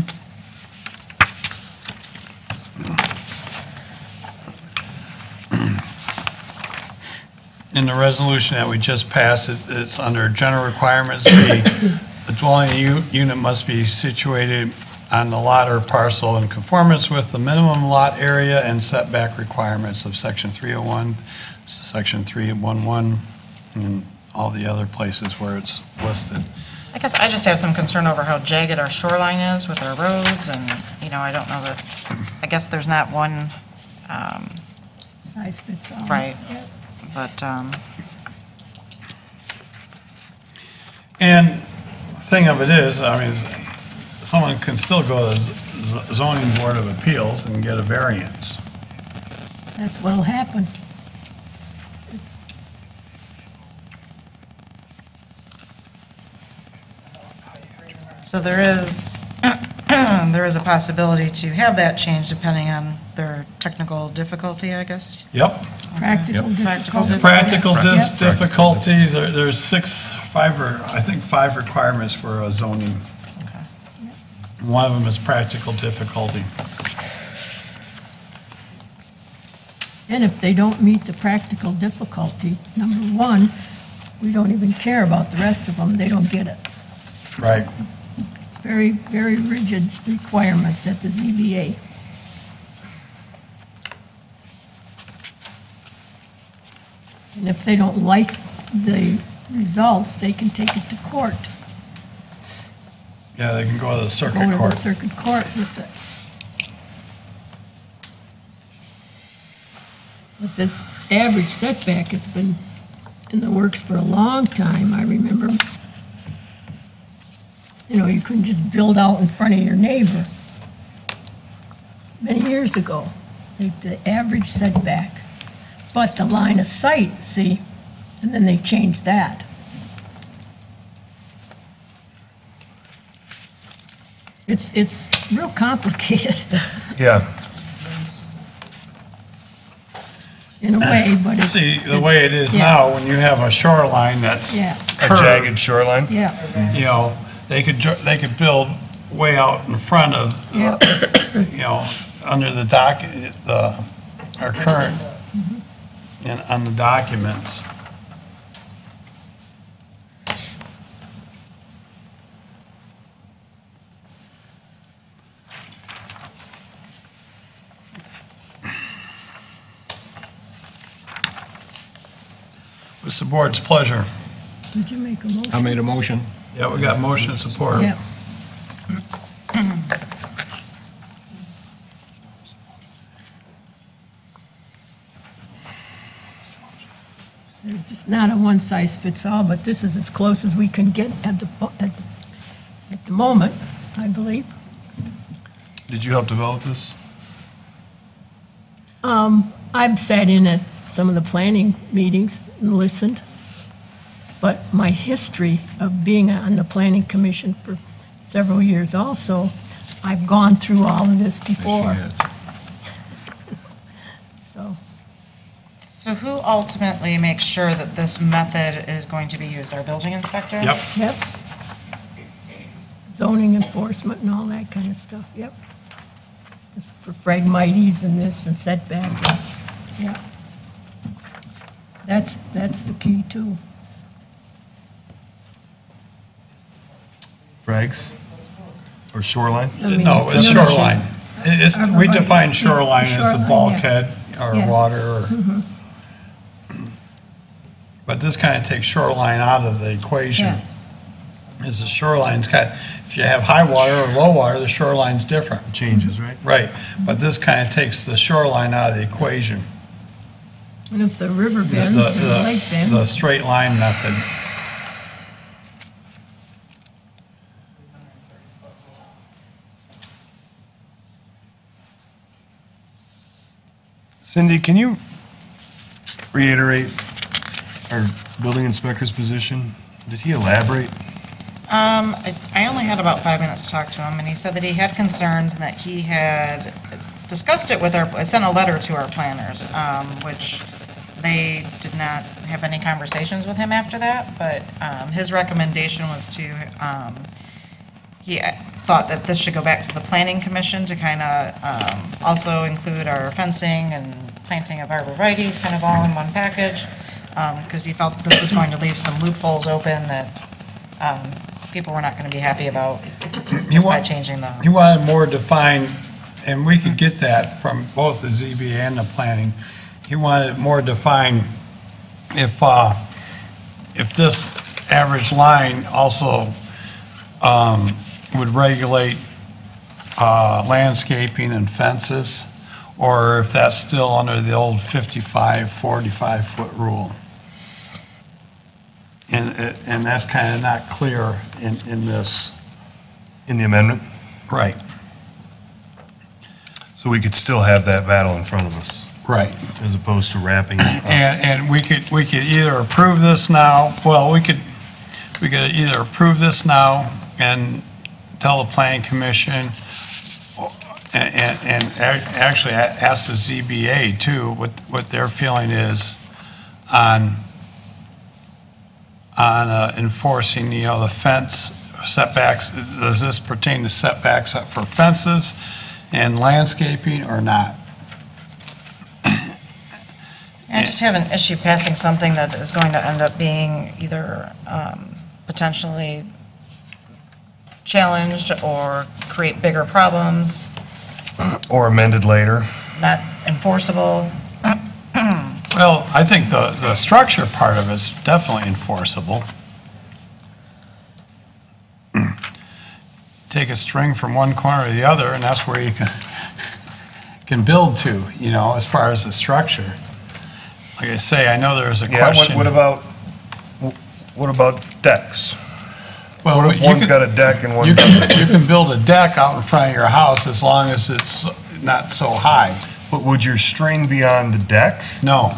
Speaker 1: In the resolution that we just passed, it's under general requirements. The dwelling unit must be situated on the lot or parcel in conformance with the minimum lot area and setback requirements of Section 301, Section 311, and all the other places where it's listed.
Speaker 3: I guess I just have some concern over how jagged our shoreline is with our roads, and, you know, I don't know that, I guess there's not one,
Speaker 2: Size fits all.
Speaker 3: right,
Speaker 2: Yep.
Speaker 3: but,
Speaker 1: And the thing of it is, I mean, someone can still go to the zoning board of appeals and get a variance.
Speaker 2: That's what'll happen.
Speaker 3: so there is, there is a possibility to have that change depending on their technical difficulty, I guess.
Speaker 1: Yep.
Speaker 2: Practical difficulty.
Speaker 1: Practical
Speaker 2: Yep.
Speaker 1: difficulties, there's 5 requirements for a zoning. One of them is practical difficulty.
Speaker 2: And if they don't meet the practical difficulty, number one, we don't even care about the rest of them, they don't get it.
Speaker 1: Right.
Speaker 2: It's very, very rigid requirements at the ZBA. And if they don't like the results, they can take it to court.
Speaker 1: Yeah, they can go to the
Speaker 2: Go
Speaker 1: circuit
Speaker 2: to the
Speaker 1: court.
Speaker 2: circuit court with it. But this average setback has been in the works for a long time, I remember. You know, you couldn't just build out in front of your neighbor. Many years ago, the average setback. But the line of sight, see, and then they changed that. It's real complicated
Speaker 4: Yeah.
Speaker 2: in a way, but it's...
Speaker 1: See, the way it is
Speaker 2: yeah.
Speaker 1: now, when you have a shoreline that's
Speaker 2: Yeah,
Speaker 4: A jagged shoreline?
Speaker 2: yeah,
Speaker 1: you know, they could build way out in front of,
Speaker 2: yeah.
Speaker 1: you know, under the our current, and on the documents. What's the board's pleasure?
Speaker 2: Did you make a motion?
Speaker 9: I made a motion.
Speaker 1: Yeah, we got motion and support.
Speaker 2: Yeah. There's just not a one-size-fits-all, but this is as close as we can get at the moment, I believe.
Speaker 4: Did you help develop this?
Speaker 2: I've sat in at some of the planning meetings and listened, but my history of being on the planning commission for several years also, I've gone through all of this before.
Speaker 3: So who ultimately makes sure that this method is going to be used? Our building inspector?
Speaker 1: Yep.
Speaker 2: Yep. Zoning enforcement and all that kind of stuff, yep. Just for phragmites and this and setback, yeah. That's the key too.
Speaker 4: Frags? Or shoreline?
Speaker 2: I mean,
Speaker 1: No, it's shoreline. We define shoreline as the
Speaker 2: Shoreline, yeah.
Speaker 1: bulkhead or
Speaker 2: Yeah.
Speaker 1: water or, but this kind of takes shoreline out of the equation.
Speaker 2: Yeah.
Speaker 1: Is the shoreline's got, if you have high water or low water, the shoreline's different.
Speaker 4: It changes, right?
Speaker 1: Right, but this kind of takes the shoreline out of the equation.
Speaker 2: And if the river
Speaker 1: The-
Speaker 2: bends
Speaker 1: the-
Speaker 2: and the lake
Speaker 1: The
Speaker 2: bends,
Speaker 1: straight line method.
Speaker 4: Cindy, can you reiterate our building inspector's position? Did he elaborate?
Speaker 3: I only had about 5 minutes to talk to him, and he said that he had concerns and that he had discussed it with I sent a letter to our planners, which they did not have any conversations with him after that, but his recommendation was to, he thought that this should go back to the planning commission to kind of also include our fencing and planting of arborvitaes, kind of all in one package, because he felt this was going to leave some loopholes open that people were not going to be happy about just by changing them.
Speaker 1: He wanted more defined, and we could get that from both the ZBA and the planning. He wanted it more defined if this average line also would regulate landscaping and fences, or if that's still under the old 55, 45-foot rule. And that's kind of not clear in this.
Speaker 4: In the amendment?
Speaker 1: Right.
Speaker 4: So we could still have that battle in front of us,
Speaker 1: Right.
Speaker 4: as opposed to wrapping it up.
Speaker 1: And we could either approve this now, well, we could either approve this now and tell the planning commission, and actually ask the ZBA too, what their feeling is on enforcing, the fence setbacks. Does this pertain to setbacks for fences and landscaping or not?
Speaker 3: I just have an issue passing something that is going to end up being either potentially challenged or create bigger problems,
Speaker 4: Or amended later.
Speaker 3: not enforceable.
Speaker 1: Well, I think the structure part of it's definitely enforceable. Take a string from one corner to the other, and that's where you can build to, as far as the structure. Like I say, I know there's a
Speaker 4: Yeah,
Speaker 1: question.
Speaker 4: what about decks?
Speaker 1: Well,
Speaker 4: What if
Speaker 1: you
Speaker 4: one's
Speaker 1: can-
Speaker 4: got a deck and one
Speaker 1: You
Speaker 4: doesn't?
Speaker 1: can build a deck out in front of your house as long as it's not so high.
Speaker 4: But would your string be on the deck?
Speaker 1: No.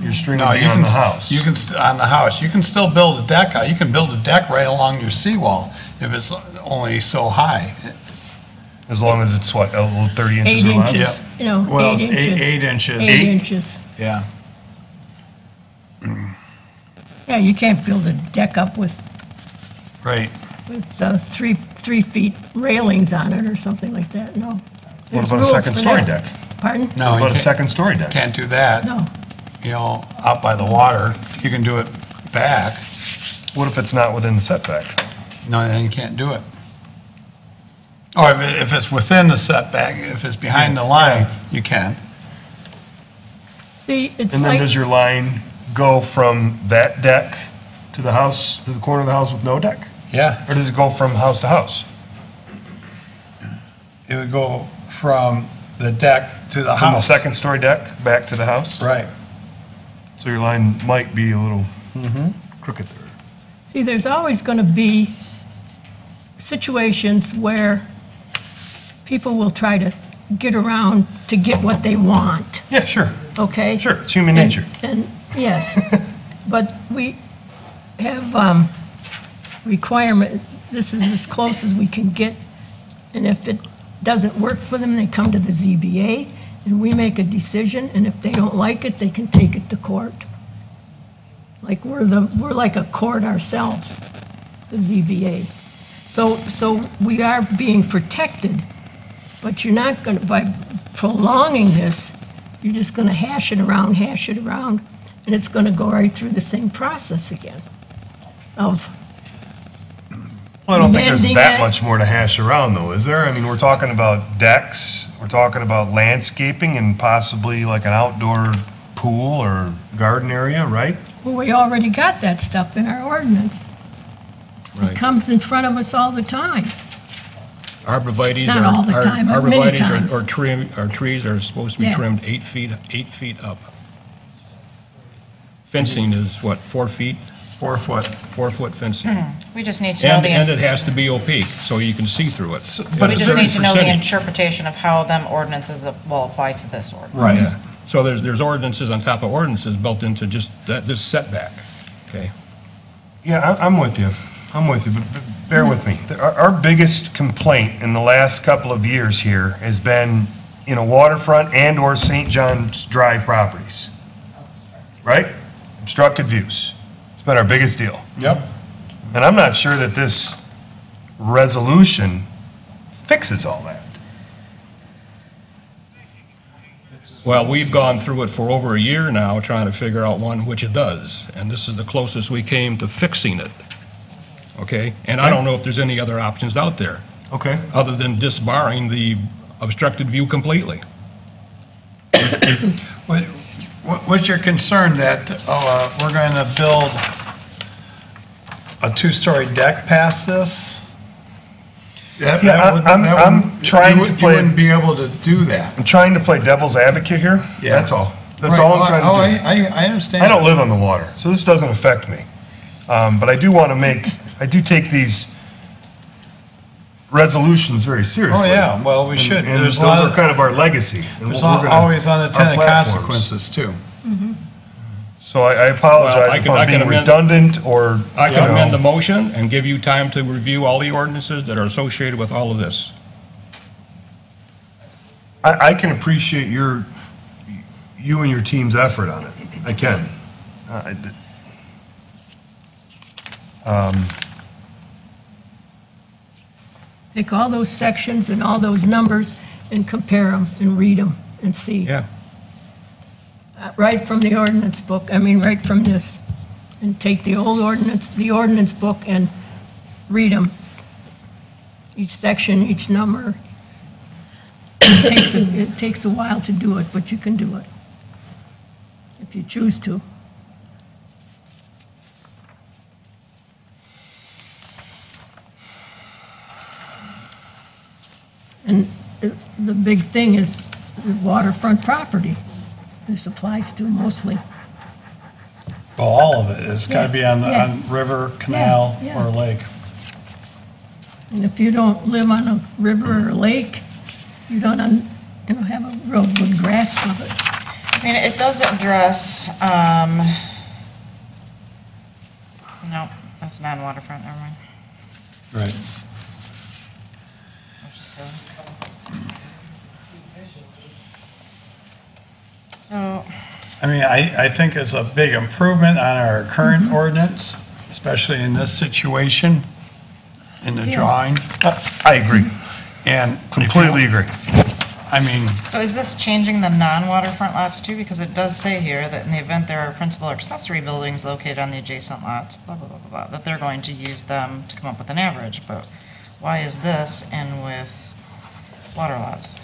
Speaker 4: Your string
Speaker 1: No,
Speaker 4: would be
Speaker 1: you
Speaker 4: on
Speaker 1: can,
Speaker 4: the house?
Speaker 1: you can, on the house, you can still build a deck out. You can build a deck right along your seawall if it's only so high.
Speaker 4: As long as it's what, a little 30 inches
Speaker 2: 8
Speaker 4: or less?
Speaker 2: inches, you know,
Speaker 1: Well,
Speaker 2: 8
Speaker 1: it's
Speaker 2: inches.
Speaker 1: 8 inches.
Speaker 2: 8 inches.
Speaker 1: Yeah.
Speaker 2: Yeah, you can't build a deck up with
Speaker 1: Right.
Speaker 2: 3 feet railings on it or something like that, no.
Speaker 4: What
Speaker 2: There's
Speaker 4: about a
Speaker 2: rules
Speaker 4: second
Speaker 2: for
Speaker 4: story
Speaker 2: that.
Speaker 4: deck?
Speaker 2: Pardon?
Speaker 1: No,
Speaker 4: What
Speaker 1: you
Speaker 4: about a
Speaker 1: can't,
Speaker 4: second story deck?
Speaker 1: can't do that.
Speaker 2: No.
Speaker 1: You know, out by the water. You can do it back.
Speaker 4: What if it's not within the setback?
Speaker 1: No, then you can't do it. Or if it's within the setback, if it's behind the line, you can.
Speaker 2: See, it's
Speaker 4: And then
Speaker 2: like,
Speaker 4: does your line go from that deck to the house, to the corner of the house with no deck?
Speaker 1: Yeah.
Speaker 4: Or does it go from house to house?
Speaker 1: It would go from the deck to the
Speaker 4: From the
Speaker 1: house.
Speaker 4: second story deck back to the house?
Speaker 1: Right.
Speaker 4: So your line might be a little crooked there.
Speaker 2: see, there's always going to be situations where people will try to get around to get what they want,
Speaker 4: Yeah, sure,
Speaker 2: okay?
Speaker 4: sure, it's human nature.
Speaker 2: And, yes, but we have requirement, this is as close as we can get, and if it doesn't work for them, they come to the ZBA, and we make a decision, and if they don't like it, they can take it to court. Like, we're like a court ourselves, the ZBA. So we are being protected, but you're not gonna, by prolonging this, you're just gonna hash it around, and it's gonna go right through the same process again of,
Speaker 4: Well, I don't think there's
Speaker 2: amending
Speaker 4: that
Speaker 2: it.
Speaker 4: much more to hash around, though, is there? I mean, we're talking about decks, we're talking about landscaping and possibly like an outdoor pool or garden area, right?
Speaker 2: well, we already got that stuff in our ordinance. It
Speaker 9: Right.
Speaker 2: comes in front of us all the time.
Speaker 9: Arborvitaes
Speaker 2: Not
Speaker 9: are,
Speaker 2: all the time, but many
Speaker 9: arborvitaes
Speaker 2: times.
Speaker 9: or trees are supposed to be
Speaker 2: Yeah.
Speaker 9: trimmed 8 feet up. Fencing is what, 4 feet?
Speaker 1: 4 foot.
Speaker 9: 4-foot fencing.
Speaker 3: We just need to know
Speaker 9: And
Speaker 3: the,
Speaker 9: it has to be opaque, so you can see through it.
Speaker 1: but
Speaker 3: we
Speaker 1: it's
Speaker 3: just
Speaker 1: very
Speaker 3: need to know the
Speaker 9: percentage.
Speaker 3: interpretation of how them ordinances will apply to this ordinance.
Speaker 1: Right.
Speaker 9: Yeah. So there's ordinances on top of ordinances built into just this setback, okay?
Speaker 4: Yeah, I'm with you. I'm with you, but bear with me. Our biggest complaint in the last couple of years here has been, you know, waterfront and/or St. John's Drive properties. Right? Obstructed views. It's been our biggest deal.
Speaker 1: Yep.
Speaker 4: And I'm not sure that this resolution fixes all that.
Speaker 9: Well, we've gone through it for over a year now, trying to figure out one, which it does, and this is the closest we came to fixing it, okay? And I don't know if there's any other options out there,
Speaker 4: Okay.
Speaker 9: other than disbarring the obstructed view completely.
Speaker 1: What's your concern that we're going to build a 2-story deck past this? That-
Speaker 4: Yeah,
Speaker 1: that would-
Speaker 4: I'm
Speaker 1: that wouldn't-
Speaker 4: trying
Speaker 1: you
Speaker 4: to
Speaker 1: would-
Speaker 4: play-
Speaker 1: You wouldn't be able to do that.
Speaker 4: I'm trying to play devil's advocate here.
Speaker 1: Yeah.
Speaker 4: That's all. That's all I'm trying to do.
Speaker 1: I understand.
Speaker 4: I don't live on the water, so this doesn't affect me. But I do want to I do take these resolutions very
Speaker 1: Oh,
Speaker 4: seriously.
Speaker 1: yeah, well, we
Speaker 4: And-
Speaker 1: should.
Speaker 4: And
Speaker 1: There's a
Speaker 4: those
Speaker 1: lot
Speaker 4: are
Speaker 1: of,
Speaker 4: kind of our legacy. and
Speaker 1: there's
Speaker 4: what we're gonna-
Speaker 1: always
Speaker 4: our
Speaker 1: unintended
Speaker 4: platforms.
Speaker 1: consequences, too.
Speaker 4: So I
Speaker 9: Well, I
Speaker 4: apologize if
Speaker 9: can- I
Speaker 4: I'm
Speaker 9: can
Speaker 4: being
Speaker 9: amend-
Speaker 4: redundant or,
Speaker 9: I
Speaker 4: you
Speaker 9: can amend the
Speaker 4: know.
Speaker 9: motion and give you time to review all the ordinances that are associated with all of this.
Speaker 4: I can appreciate you and your team's effort on it. I can.
Speaker 2: Take all those sections and all those numbers and compare them and read them and see.
Speaker 9: Yeah.
Speaker 2: Right from the ordinance book, right from this. And take the old ordinance, the ordinance book and read them. Each section, each number. It takes a while to do it, but you can do it. If you choose to. And the big thing is the waterfront property. This applies to mostly.
Speaker 1: Well, all of it. It's got to be on
Speaker 2: Yeah.
Speaker 1: on river, canal,
Speaker 2: Yeah.
Speaker 1: or lake.
Speaker 2: And if you don't live on a river or lake, you don't have a real good grasp of it.
Speaker 3: It does address, no, that's non-waterfront, never mind.
Speaker 1: Right.
Speaker 3: I So,
Speaker 1: I mean, I think it's a big improvement on our current ordinance, especially in this situation, in the drawing.
Speaker 4: I agree.
Speaker 1: And
Speaker 4: Completely agree.
Speaker 1: I mean,
Speaker 3: so is this changing the non-waterfront lots too? Because it does say here that in the event there are principal or accessory buildings located on the adjacent lots, blah, blah, blah, blah, blah, that they're going to use them to come up with an average. But why is this in with water lots?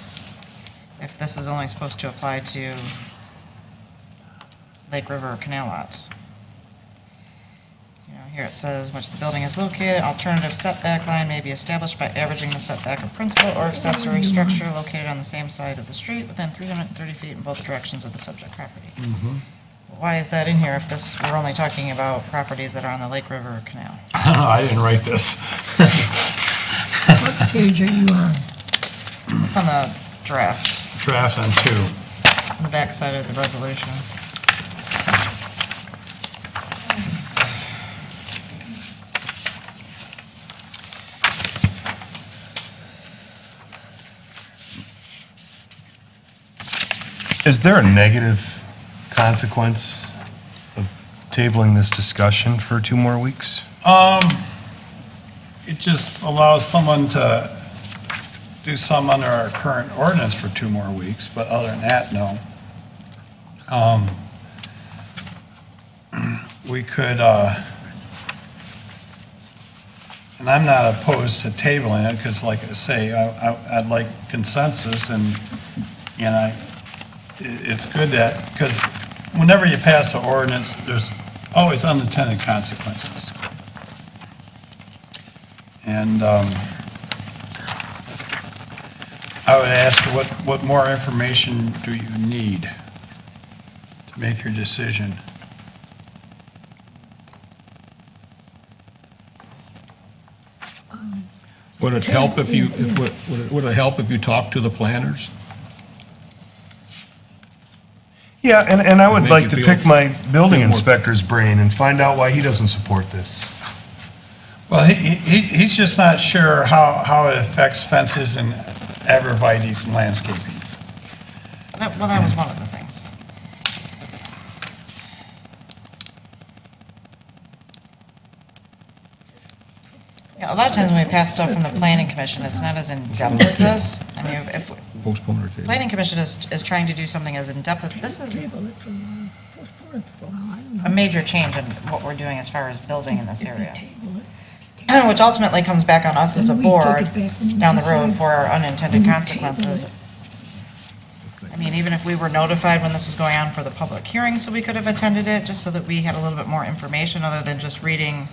Speaker 3: If this is only supposed to apply to lake, river, or canal lots? You know, here it says, which the building is located, alternative setback line may be established by averaging the setback of principal or accessory structure located on the same side of the street within 330 feet in both directions of the subject property. Why is that in here if this, we're only talking about properties that are on the lake, river, or canal?
Speaker 1: I don't know, I didn't write this.
Speaker 2: What page are you on?
Speaker 3: It's on the draft,
Speaker 1: Draft on 2.
Speaker 3: on the back side of the resolution.
Speaker 4: Is there a negative consequence of tabling this discussion for 2 more weeks?
Speaker 1: It just allows someone to do some under our current ordinance for 2 more weeks, but other than that, no. We could, and I'm not opposed to tabling it, because like I say, I'd like consensus, and it's good that, because whenever you pass an ordinance, there's always unintended consequences. And I would ask, what more information do you need to make your decision?
Speaker 9: Would it help if you, would it help if you talk to the planners?
Speaker 4: Yeah, and I would
Speaker 9: Make
Speaker 4: like
Speaker 9: you
Speaker 4: to
Speaker 9: feel-
Speaker 4: pick my building
Speaker 9: feel more-
Speaker 4: inspector's brain and find out why he doesn't support this.
Speaker 1: Well, he's just not sure how it affects fences and arborvitae's and landscaping.
Speaker 3: Well, that was one of the things. Yeah, a lot of times when we pass stuff from the planning commission, it's not as in-depth as this. I mean, if,
Speaker 9: Postpone or table?
Speaker 3: planning commission is trying to do something as in-depth as, this is
Speaker 2: Table it from, postpone it from, I don't know.
Speaker 3: a major change in what we're doing as far as building in this area.
Speaker 2: Table it.
Speaker 3: Which ultimately comes back on us as a
Speaker 2: Then we take
Speaker 3: board
Speaker 2: it back and
Speaker 3: down the road
Speaker 2: decide
Speaker 3: for our unintended
Speaker 2: when we
Speaker 3: consequences.
Speaker 2: table
Speaker 3: I mean, even if we were notified when this was going on for the public hearing, so we could have attended it, just so that we had a little bit more information other than just reading,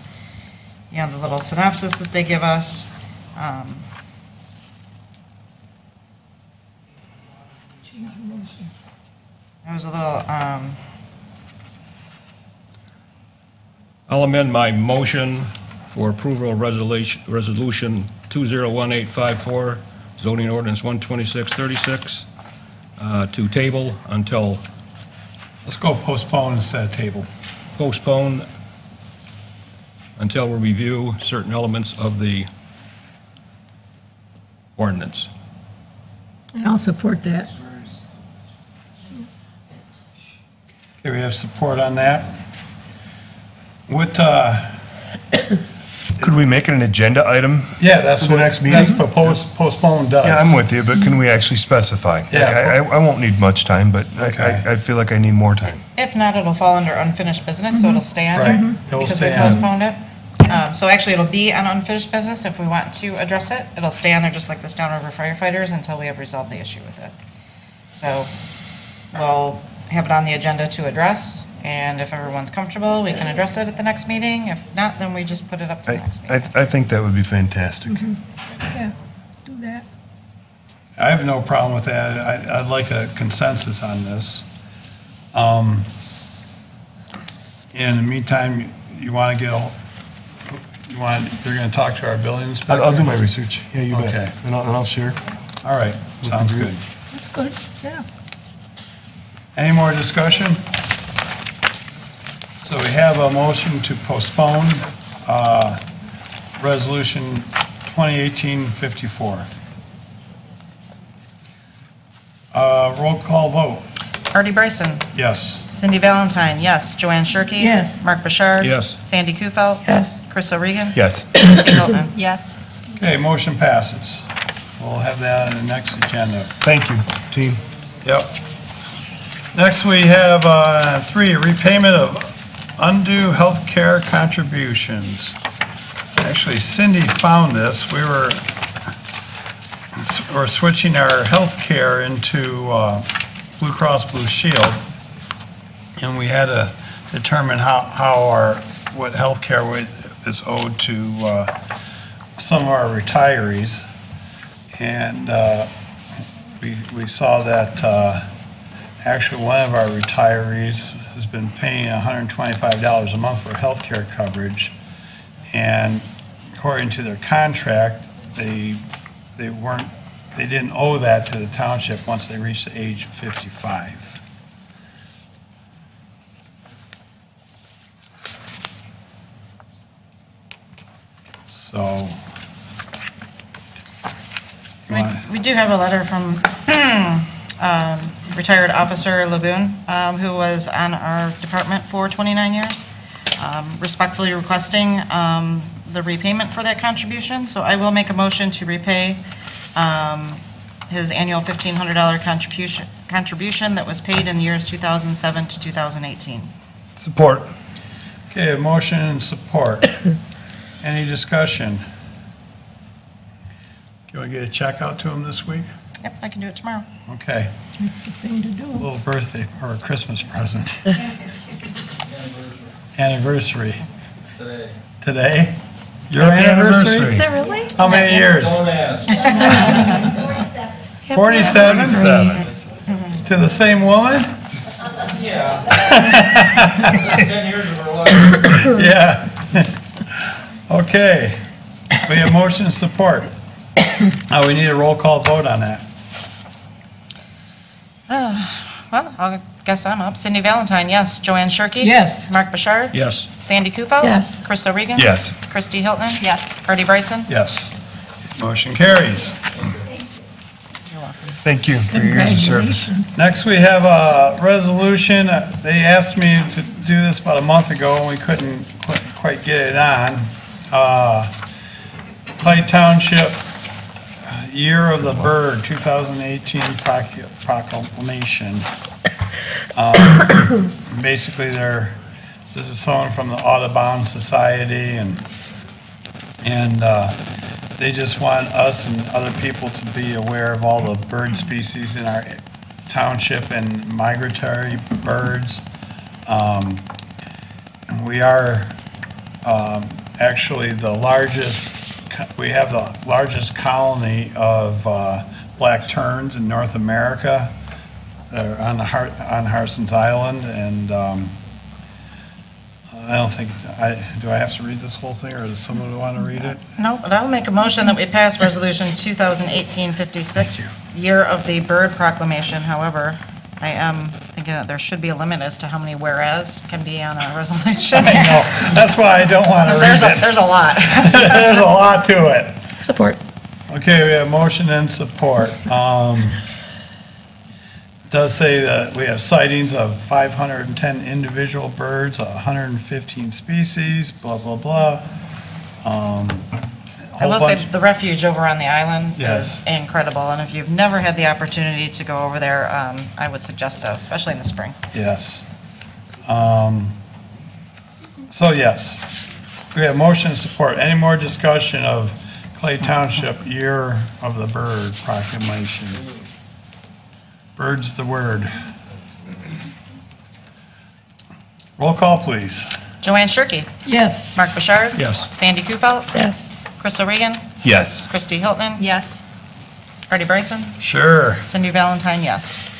Speaker 3: you know, the little synopsis that they give us. It was a little,
Speaker 9: I'll amend my motion for approval of resolution 201854, zoning ordinance 12636, to table until
Speaker 1: Let's go postpone instead of table.
Speaker 9: postpone until we review certain elements of the ordinance.
Speaker 2: And I'll support that.
Speaker 1: Okay, we have support on that. What,
Speaker 4: Could we make it an agenda item?
Speaker 1: yeah, that's
Speaker 4: For the
Speaker 1: what,
Speaker 4: next
Speaker 1: that's
Speaker 4: meeting?
Speaker 1: proposed, postpone does.
Speaker 4: Yeah, I'm with you, but can we actually specify?
Speaker 1: Yeah.
Speaker 4: I won't need much time, but
Speaker 1: Okay.
Speaker 4: I feel like I need more time.
Speaker 3: if not, it'll fall under unfinished business, so it'll stay on there.
Speaker 1: Right, it'll
Speaker 3: Because we
Speaker 1: stay on.
Speaker 3: postponed it. So actually, it'll be on unfinished business if we want to address it. It'll stay on there just like the downriver firefighters until we have resolved the issue with it. So we'll have it on the agenda to address, and if everyone's comfortable, we can address it at the next meeting. If not, then we just put it up to the next meeting.
Speaker 4: I think that would be fantastic.
Speaker 2: Yeah, do that.
Speaker 1: I have no problem with that. I'd like a consensus on this. In the meantime, you want to you're going to talk to our building inspector?
Speaker 4: I'll do my research. Yeah, you bet.
Speaker 1: Okay.
Speaker 4: And I'll share.
Speaker 1: All right, sounds
Speaker 4: the group.
Speaker 1: good.
Speaker 2: That's good, yeah.
Speaker 1: Any more discussion? So we have a motion to postpone Resolution 2018-54. Roll call vote.
Speaker 3: Artie Bryson,
Speaker 1: Yes.
Speaker 3: Cindy Valentine, yes. Joanne Shirkey?
Speaker 2: Yes.
Speaker 3: Mark Bouchard?
Speaker 9: Yes.
Speaker 3: Sandy Kufel?
Speaker 2: Yes.
Speaker 3: Chris O'Regan?
Speaker 4: Yes.
Speaker 3: Kristi Hilton?
Speaker 2: Yes.
Speaker 1: Okay, motion passes. We'll have that on the next agenda.
Speaker 4: Thank you, team.
Speaker 1: Yep. Next, we have 3, repayment of undue healthcare contributions. Actually, Cindy found this. We're switching our healthcare into Blue Cross Blue Shield, and we had to determine what healthcare is owed to some of our retirees. And we saw that actually one of our retirees has been paying $125 a month for health care coverage, and according to their contract, they didn't owe that to the township once they reached the age of 55. So
Speaker 3: We do have a letter from retired Officer Laboon, who was on our department for 29 years, respectfully requesting the repayment for that contribution. So I will make a motion to repay his annual $1,500 contribution that was paid in the years 2007 to 2018.
Speaker 4: Support.
Speaker 1: Okay, a motion and support. Any discussion? Can we get a check out to him this week?
Speaker 3: Yep, I can do it tomorrow.
Speaker 1: Okay.
Speaker 2: That's the thing to do.
Speaker 1: A little birthday or a Christmas present. Anniversary. Today? Your anniversary?
Speaker 3: Is it really?
Speaker 1: How many years? 47? To the same woman?
Speaker 8: Yeah. 10 years of our life.
Speaker 1: Yeah. Okay. We have motion and support. We need a roll call vote on that.
Speaker 3: Well, I guess I'm up. Cindy Valentine, yes. Joanne Shirkey?
Speaker 2: Yes.
Speaker 3: Mark Bouchard?
Speaker 9: Yes.
Speaker 3: Sandy Kufel?
Speaker 2: Yes.
Speaker 3: Chris O'Regan?
Speaker 4: Yes.
Speaker 3: Kristi Hilton?
Speaker 2: Yes.
Speaker 3: Artie Bryson?
Speaker 1: Yes. Motion carries.
Speaker 4: Thank you for your years of service.
Speaker 2: Congratulations.
Speaker 1: Next, we have a resolution. They asked me to do this about a month ago, and we couldn't quite get it on. Clay Township Year of the Bird 2018 proclamation. Basically, this is someone from the Audubon Society, and they just want us and other people to be aware of all the bird species in our township and migratory birds. We are actually we have the largest colony of black terns in North America. They're on Harson's Island, and I don't think, do I have to read this whole thing, or does someone want to read it?
Speaker 3: No, but I'll make a motion that we pass Resolution 2018-56, Year of the Bird Proclamation. However, I am thinking that there should be a limit as to how many whereas can be on a resolution.
Speaker 1: I know, that's why I don't want to read it.
Speaker 3: There's a lot.
Speaker 1: There's a lot to it.
Speaker 2: Support.
Speaker 1: Okay, we have motion and support. It does say that we have sightings of 510 individual birds, 115 species, blah, blah, blah.
Speaker 3: I will say the refuge over on the island
Speaker 1: Yes.
Speaker 3: is incredible, and if you've never had the opportunity to go over there, I would suggest so, especially in the spring.
Speaker 1: Yes. So yes, we have motion and support. Any more discussion of Clay Township Year of the Bird proclamation? Bird's the word. Roll call, please.
Speaker 3: Joanne Shirkey?
Speaker 2: Yes.
Speaker 3: Mark Bouchard?
Speaker 9: Yes.
Speaker 3: Sandy Kufel?
Speaker 2: Yes.
Speaker 3: Chris O'Regan?
Speaker 4: Yes.
Speaker 3: Kristi Hilton?
Speaker 2: Yes.
Speaker 3: Artie Bryson?
Speaker 1: Sure.
Speaker 3: Cindy Valentine, yes.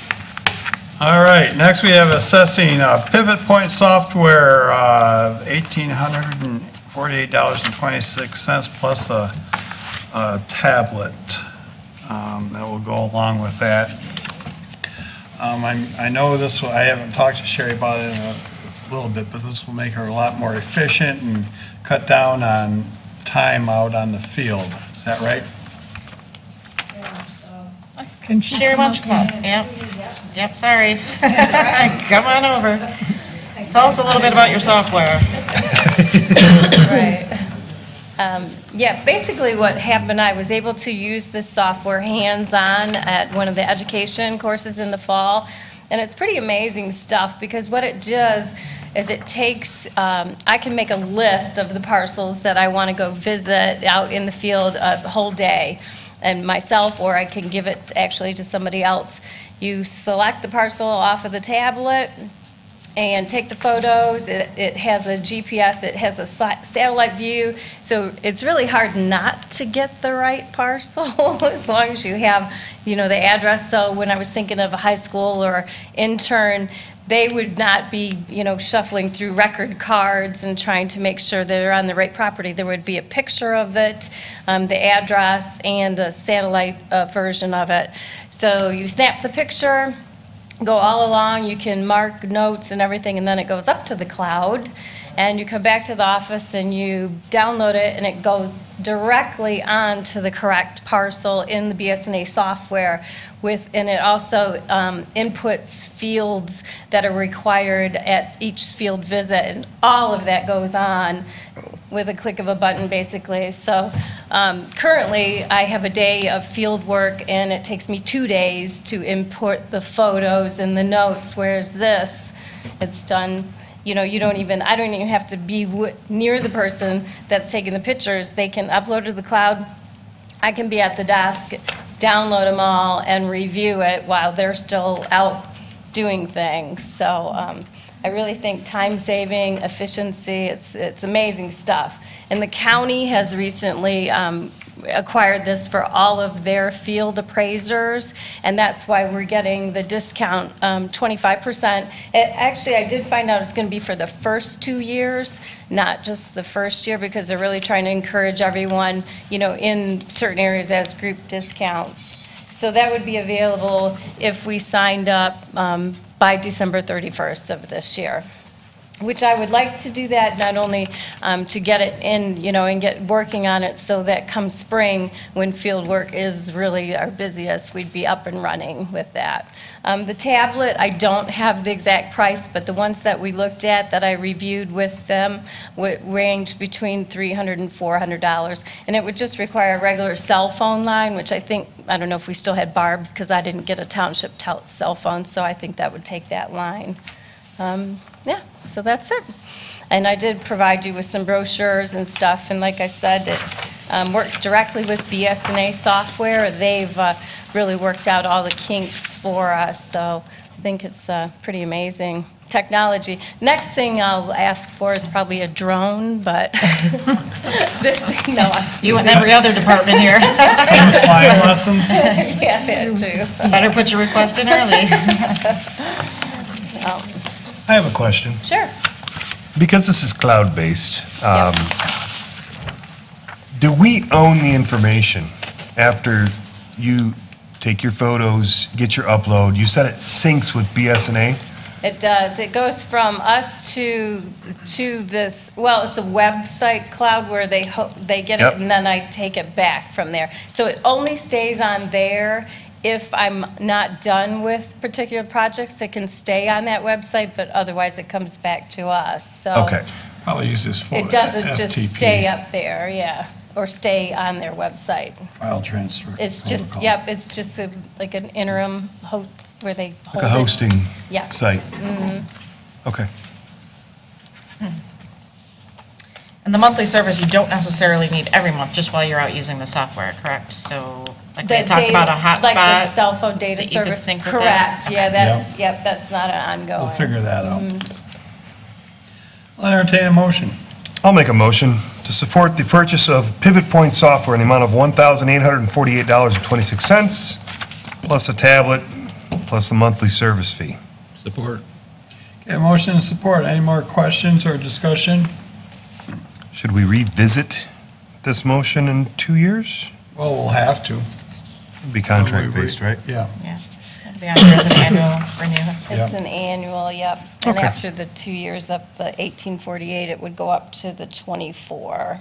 Speaker 1: All right, next we have assessing Pivot Point software, $1,848.26 plus a tablet that will go along with that. I know this will, I haven't talked to Sherry about it in a little bit, but this will make her a lot more efficient and cut down on time out on the field. Is that right?
Speaker 3: Sherry, why don't you come up? Yep, sorry. Come on over. Tell us a little bit about your software.
Speaker 11: Right. Yeah, basically what happened, I was able to use this software hands-on at one of the education courses in the fall, and it's pretty amazing stuff because what it does is it takes, I can make a list of the parcels that I want to go visit out in the field a whole day, and myself, or I can give it actually to somebody else. You select the parcel off of the tablet and take the photos. It has a GPS, it has a satellite view, so it's really hard not to get the right parcel as long as you have, you know, the address. So when I was thinking of a high school or intern, they would not be, you know, shuffling through record cards and trying to make sure they're on the right property. There would be a picture of it, the address, and a satellite version of it. So you snap the picture, go all along, you can mark notes and everything, and then it goes up to the cloud, and you come back to the office and you download it, and it goes directly onto the correct parcel in the BSNA software. And it also inputs fields that are required at each field visit, and all of that goes on with a click of a button, basically. So currently, I have a day of field work, and it takes me 2 days to input the photos and the notes, whereas this, it's done, you know, I don't even have to be near the person that's taking the pictures. They can upload to the cloud. I can be at the desk, download them all, and review it while they're still out doing things. So I really think time saving, efficiency, it's amazing stuff. And the county has recently acquired this for all of their field appraisers, and that's why we're getting the discount, 25%. Actually, I did find out it's going to be for the first 2 years, not just the first year, because they're really trying to encourage everyone, you know, in certain areas as group discounts. So that would be available if we signed up by December 31st of this year, which I would like to do that not only to get it in, you know, and get working on it so that come spring, when field work is really our busiest, we'd be up and running with that. The tablet, I don't have the exact price, but the ones that we looked at that I reviewed with them ranged between $300 and $400, and it would just require a regular cell phone line, which I don't know if we still had Barb's, because I didn't get a Township cell phone, so I think that would take that line. Yeah, so that's it. And I did provide you with some brochures and stuff, and like I said, it works directly with BSNA software. They've really worked out all the kinks for us, so I think it's pretty amazing technology. Next thing I'll ask for is probably a drone, but
Speaker 3: You and every other department here.
Speaker 1: Flying lessons?
Speaker 11: Yeah, that too.
Speaker 3: Better put your request in early.
Speaker 4: I have a question.
Speaker 11: Sure.
Speaker 4: Because this is cloud-based, do we own the information after you take your photos, get your upload? You said it syncs with BSNA?
Speaker 11: It does. It goes from us to this, well, it's a website cloud where they get it, and then I take it back from there. So it only stays on there. If I'm not done with particular projects, it can stay on that website, but otherwise it comes back to us. So
Speaker 4: Okay.
Speaker 2: Probably use this for
Speaker 11: it doesn't just
Speaker 2: FTP.
Speaker 11: stay up there, yeah, or stay on their website.
Speaker 2: File transfer.
Speaker 11: It's just,
Speaker 2: protocol.
Speaker 11: yep, it's just like an interim host where they hold
Speaker 4: Like a
Speaker 11: it.
Speaker 4: hosting
Speaker 11: Yeah.
Speaker 4: site? Okay.
Speaker 3: And the monthly service, you don't necessarily need every month, just while you're out using the software, correct? So, like we had talked about a hotspot.
Speaker 11: Like the cell phone data
Speaker 3: that you could
Speaker 11: service,
Speaker 3: sync with
Speaker 11: correct, yeah, that's, yep, that's not an ongoing.
Speaker 2: We'll figure that out.
Speaker 1: I'll entertain a motion.
Speaker 4: I'll make a motion to support the purchase of Pivot Point software in the amount of $1,848.26, plus a tablet, plus the monthly service fee.
Speaker 2: Support.
Speaker 1: Okay, motion and support. Any more questions or discussion?
Speaker 4: Should we revisit this motion in 2 years?
Speaker 1: Well, we'll have to.
Speaker 4: It'd be contract-based, right?
Speaker 1: Yeah.
Speaker 3: Yeah. It'll be on here as an annual renewal.
Speaker 11: It's an annual, yep. And
Speaker 4: Okay.
Speaker 11: after the 2 years up the 1848, it would go up to the 24.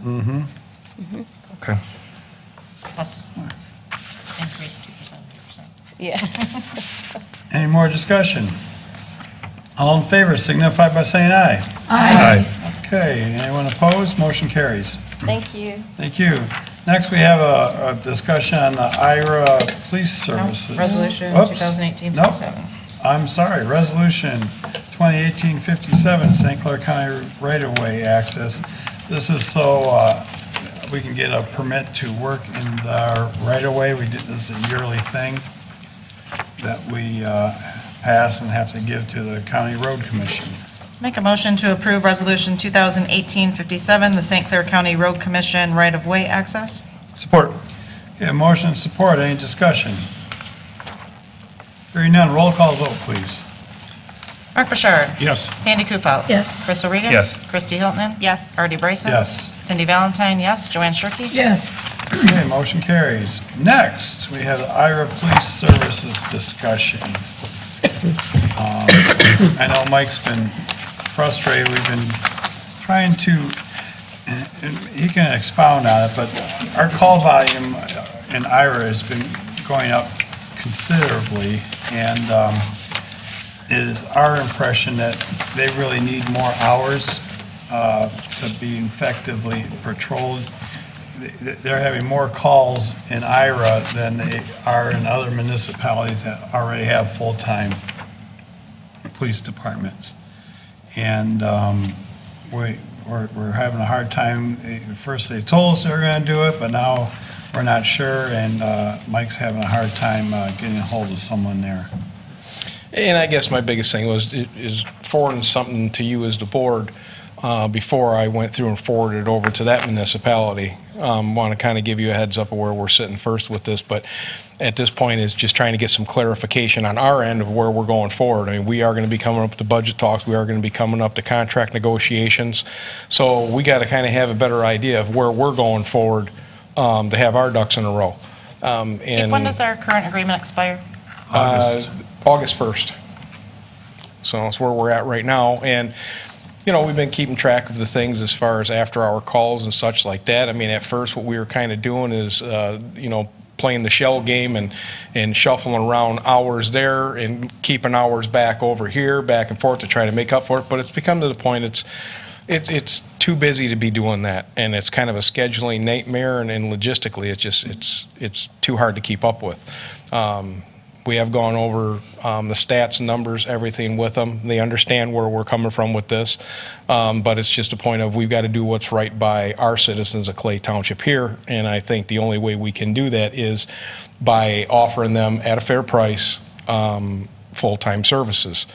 Speaker 4: Okay.
Speaker 3: Plus increase 2%, 2%.
Speaker 11: Yeah.
Speaker 1: Any more discussion? All in favor signify by saying aye.
Speaker 4: Aye.
Speaker 1: Okay, anyone opposed? Motion carries.
Speaker 11: Thank you.
Speaker 1: Thank you. Next, we have a discussion on the Ira Police Services.
Speaker 3: Resolution
Speaker 1: Whoops.
Speaker 3: 2018-57.
Speaker 1: I'm sorry, Resolution 2018-57, St. Clair County right-of-way access. This is so we can get a permit to work in the right-of-way. This is a yearly thing that we pass and have to give to the County Road Commission.
Speaker 3: Make a motion to approve Resolution 2018-57, the St. Clair County Road Commission right-of-way access.
Speaker 4: Support.
Speaker 1: Okay, motion and support. Any discussion? Hearing none, roll call vote, please.
Speaker 3: Mark Bouchard.
Speaker 9: Yes.
Speaker 3: Sandy Kufal.
Speaker 7: Yes.
Speaker 3: Crystal Regan.
Speaker 4: Yes.
Speaker 3: Kristi Hilton.
Speaker 11: Yes.
Speaker 3: Artie Bryson.
Speaker 1: Yes.
Speaker 3: Cindy Valentine, yes. Joanne Shirkey.
Speaker 7: Yes.
Speaker 1: Okay, motion carries. Next, we have the Ira Police Services discussion. I know Mike's been frustrated. We've been trying to, and he can expound on it, but our call volume in Ira has been going up considerably, and it is our impression that they really need more hours to be effectively patrolled. They're having more calls in Ira than they are in other municipalities that already have full-time police departments. And we're having a hard time. First they told us they were going to do it, but now we're not sure, and Mike's having a hard time getting a hold of someone there.
Speaker 12: And I guess my biggest thing is forwarding something to you as the board before I went through and forwarded it over to that municipality. Want to kind of give you a heads up of where we're sitting first with this, but at this point is just trying to get some clarification on our end of where we're going forward. I mean, we are going to be coming up to budget talks. We are going to be coming up to contract negotiations. So we got to kind of have a better idea of where we're going forward to have our ducks in a row.
Speaker 3: Chief, when does our current agreement expire?
Speaker 12: August 1st. So that's where we're at right now. And, you know, we've been keeping track of the things as far as after-hour calls and such like that. I mean, at first what we were kind of doing is, you know, playing the shell game and shuffling around hours there and keeping hours back over here, back and forth to try to make up for it. But it's become to the point it's too busy to be doing that, and it's kind of a scheduling nightmare, and logistically it's too hard to keep up with. We have gone over the stats, numbers, everything with them. They understand where we're coming from with this, but it's just a point of we've got to do what's right by our citizens of Clay Township here, and I think the only way we can do that is by offering them at a fair price full-time services.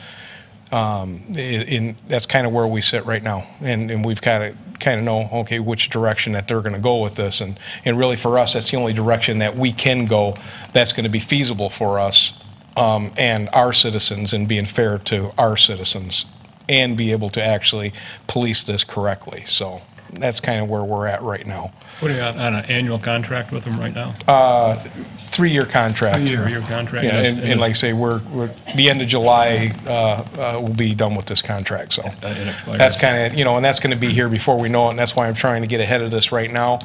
Speaker 12: That's kind of where we sit right now, and we've kind of know, okay, which direction that they're going to go with this, and really for us, that's the only direction that we can go that's going to be feasible for us and our citizens, and being fair to our citizens, and be able to actually police this correctly. So that's kind of where we're at right now.
Speaker 9: What are you on an annual contract with them right now?
Speaker 12: 3-year contract.
Speaker 9: 3-year contract.
Speaker 12: Yeah, and like I say, we're the end of July we'll be done with this contract. So that's kind of, you know, and that's going to be here before we know it, and that's why I'm trying to get ahead of this right now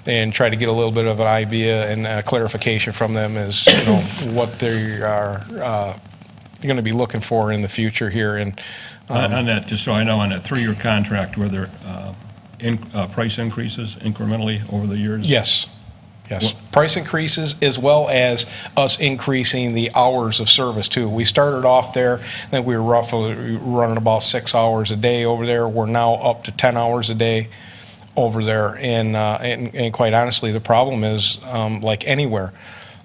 Speaker 12: and try to get a little bit of an idea and clarification from them as, you know, what they are going to be looking for in the future here. And
Speaker 9: on that, just so I know, on that 3-year contract, were there price increases incrementally over the years?
Speaker 12: Yes. Yes, price increases as well as us increasing the hours of service too. We started off there, I think we were roughly running about 6 hours a day over there. We're now up to 10 hours a day over there. And quite honestly, the problem is, like anywhere,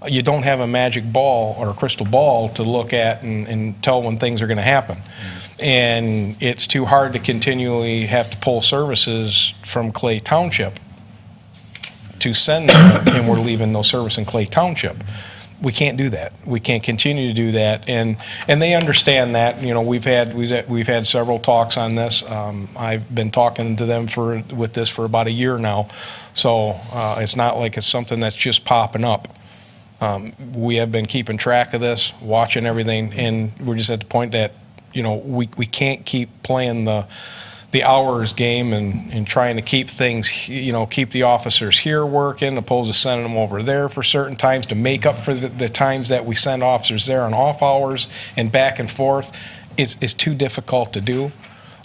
Speaker 12: you don't have a magic ball or a crystal ball to look at and tell when things are going to happen. And it's too hard to continually have to pull services from Clay Township to send them, and we're leaving no service in Clay Township. We can't do that. We can't continue to do that, and they understand that. You know, we've had several talks on this. I've been talking to them with this for about a year now, so it's not like it's something that's just popping up. We have been keeping track of this, watching everything, and we're just at the point that, you know, we can't keep playing the the hours game and trying to keep things, keep the officers here working, opposed to sending them over there for certain times to make up for the times that we send officers there on off hours and back and forth. It's too difficult to do.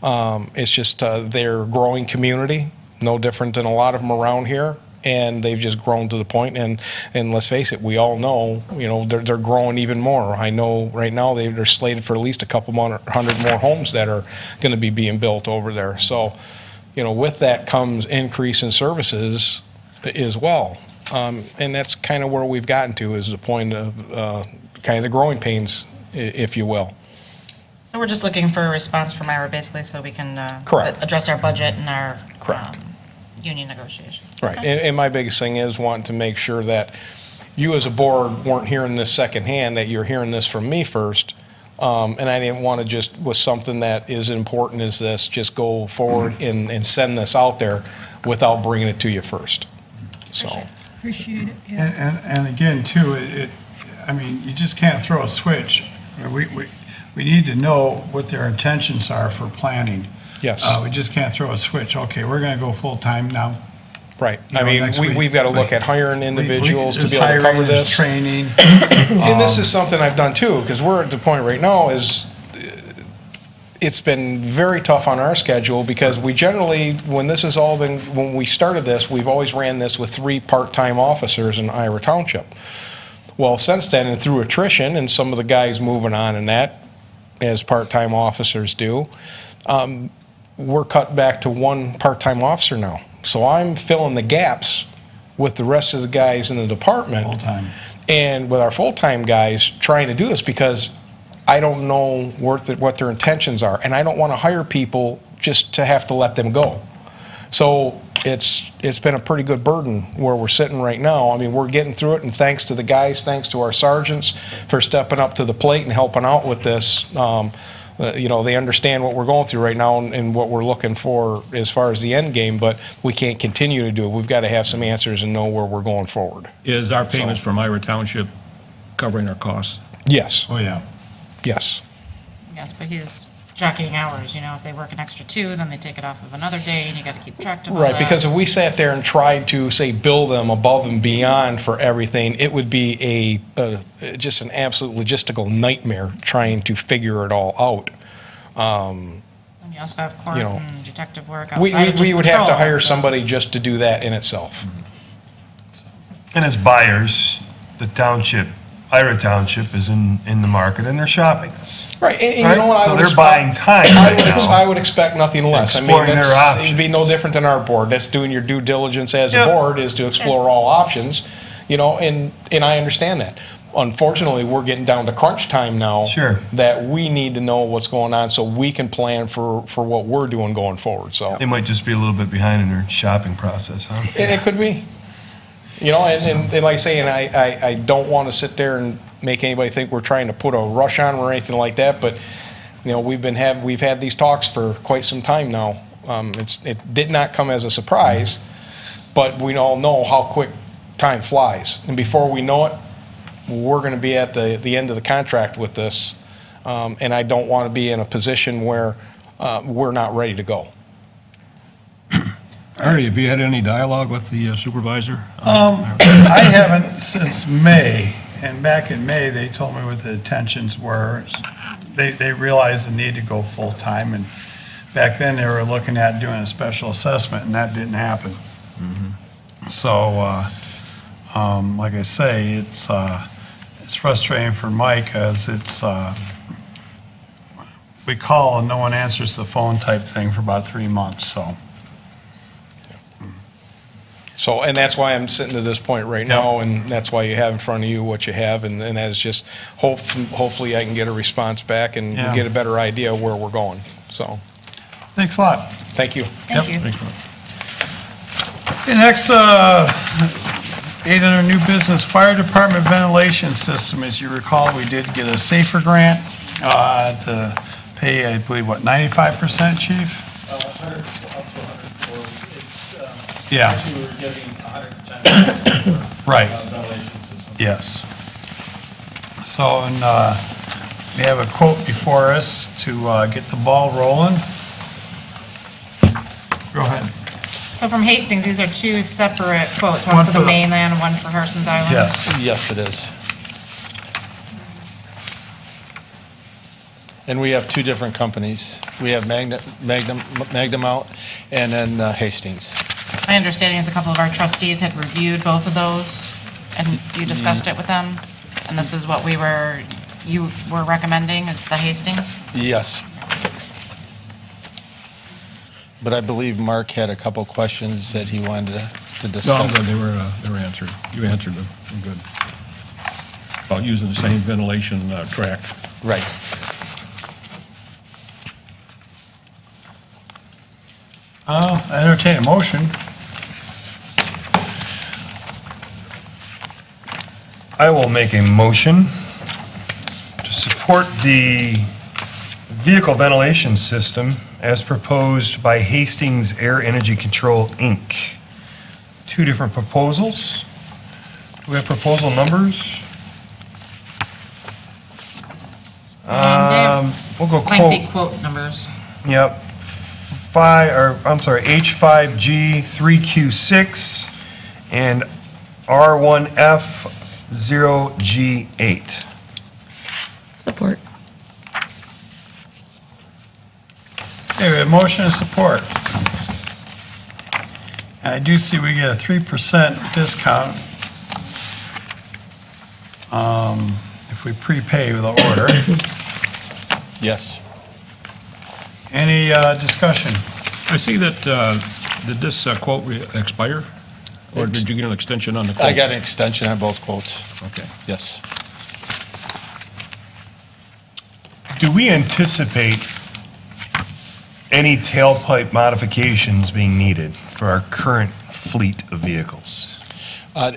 Speaker 12: It's just they're a growing community, no different than a lot of them around here, and they've just grown to the point. And let's face it, we all know, they're growing even more. I know right now they're slated for at least a couple hundred more homes that are going to be being built over there. So, with that comes increase in services as well. And that's kind of where we've gotten to, is the point of kind of the growing pains, if you will.
Speaker 3: So we're just looking for a response from Ira, basically, so we can
Speaker 12: Correct.
Speaker 3: address our budget and our
Speaker 12: Correct.
Speaker 3: Union negotiations.
Speaker 12: Right,
Speaker 3: Okay.
Speaker 12: and my biggest thing is wanting to make sure that you as a board weren't hearing this secondhand, that you're hearing this from me first. And I didn't want to just, with something that is important as this, just go forward and send this out there without bringing it to you first. So.
Speaker 7: Appreciate it, yeah.
Speaker 1: And again, too, you just can't throw a switch. We need to know what their intentions are for planning.
Speaker 12: Yes.
Speaker 1: We just can't throw a switch. Okay, we're going to go full-time now.
Speaker 12: Right.
Speaker 1: Next week.
Speaker 12: We've got to look at hiring individuals to
Speaker 1: There's
Speaker 12: be able to cover
Speaker 1: hiring, there's
Speaker 12: this.
Speaker 1: training.
Speaker 12: And this is something I've done too, because we're at the point right now is it's been very tough on our schedule, because we generally, when we started this, we've always ran this with 3 part-time officers in Ira Township. Well, since then, and through attrition and some of the guys moving on and that, as part-time officers do, we're cut back to 1 part-time officer now. So I'm filling the gaps with the rest of the guys in the department.
Speaker 1: Full-time.
Speaker 12: And with our full-time guys trying to do this, because I don't know what their intentions are, and I don't want to hire people just to have to let them go. So it's been a pretty good burden where we're sitting right now. I mean, we're getting through it, and thanks to the guys, thanks to our sergeants for stepping up to the plate and helping out with this. They understand what we're going through right now and what we're looking for as far as the end game, but we can't continue to do it. We've got to have some answers and know where we're going forward.
Speaker 9: Is our payments from Ira Township covering our costs?
Speaker 12: Yes.
Speaker 1: Oh, yeah.
Speaker 12: Yes.
Speaker 3: Yes, but he's jockeying hours, if they work an extra 2, then they take it off of another day, and you got to keep track of all
Speaker 12: Right,
Speaker 3: that.
Speaker 12: because if we sat there and tried to, say, bill them above and beyond for everything, it would be just an absolute logistical nightmare trying to figure it all out.
Speaker 3: And you also have court and detective work outside
Speaker 12: We
Speaker 3: of just
Speaker 12: would have to
Speaker 3: patrol,
Speaker 12: hire
Speaker 3: so-
Speaker 12: somebody just to do that in itself.
Speaker 4: And as buyers, the township, Ira Township is in the market, and they're shopping us.
Speaker 12: Right, and you
Speaker 4: Right?
Speaker 12: know what?
Speaker 4: So
Speaker 12: I would
Speaker 4: they're
Speaker 12: expect-
Speaker 4: buying time right now.
Speaker 12: I would expect nothing less.
Speaker 4: Exploring their
Speaker 12: It'd be no
Speaker 4: options.
Speaker 12: different than our board. That's doing your due diligence as a
Speaker 3: Yep.
Speaker 12: board, is to explore all options, and I understand that. Unfortunately, we're getting down to crunch time now.
Speaker 4: Sure.
Speaker 12: That we need to know what's going on so we can plan for what we're doing going forward, so.
Speaker 4: They might just be a little bit behind in their shopping process, huh?
Speaker 12: It could be. And like I say, and I don't want to sit there and make anybody think we're trying to put a rush on them or anything like that, but, we've had these talks for quite some time now. It did not come as a surprise, but we all know how quick time flies. And before we know it, we're going to be at the end of the contract with this, and I don't want to be in a position where we're not ready to go.
Speaker 9: Artie, have you had any dialogue with the supervisor?
Speaker 1: I haven't since May, and back in May, they told me what the intentions were. They realized the need to go full-time, and back then, they were looking at doing a special assessment, and that didn't happen. So, like I say, it's frustrating for Mike, as we call and no one answers the phone type thing for about 3 months, so.
Speaker 12: So, and that's why I'm sitting to this point right now, and that's why you have in front of you what you have, and that's just, hopefully I can get a response back and
Speaker 1: Yeah.
Speaker 12: get a better idea of where we're going, so,
Speaker 1: Thanks a lot.
Speaker 12: thank you.
Speaker 3: Thank you.
Speaker 1: Okay, next, 800 new business, fire department ventilation system. As you recall, we did get a SAFER grant to pay, I believe, 95%, chief?
Speaker 13: 100, up to 104.
Speaker 1: Yeah.
Speaker 13: Actually, we were getting 110 for
Speaker 1: Right.
Speaker 13: ventilation system.
Speaker 1: Yes. So, and we have a quote before us to get the ball rolling. Go ahead.
Speaker 3: So from Hastings, these are two separate quotes,
Speaker 1: One
Speaker 3: one for
Speaker 1: for
Speaker 3: the
Speaker 1: the-
Speaker 3: mainland and one for Harson's Island?
Speaker 1: Yes.
Speaker 12: Yes, it is. And we have two different companies. We have Magnum out, and then Hastings.
Speaker 3: My understanding is a couple of our trustees had reviewed both of those, and you discussed it with them, and this is what you were recommending, is the Hastings?
Speaker 12: Yes. But I believe Mark had a couple questions that he wanted to discuss.
Speaker 9: No, I'm good. They were answered. You answered them. I'm good. About using the same ventilation track.
Speaker 12: Right.
Speaker 1: I'll entertain a motion.
Speaker 4: I will make a motion to support the vehicle ventilation system as proposed by Hastings Air Energy Control, Inc. Two different proposals. Do we have proposal numbers? We'll go
Speaker 3: Lengthy
Speaker 4: quote.
Speaker 3: quote numbers.
Speaker 4: Yep. H5G3Q6 and R1F0G8.
Speaker 2: Support.
Speaker 1: Okay, we have motion and support. And I do see we get a 3% discount if we prepay the order.
Speaker 12: Yes.
Speaker 1: Any discussion?
Speaker 9: I see that, did this quote expire? Or did you get an extension on the quote?
Speaker 12: I got an extension on both quotes.
Speaker 9: Okay.
Speaker 12: Yes.
Speaker 4: Do we anticipate any tailpipe modifications being needed for our current fleet of vehicles?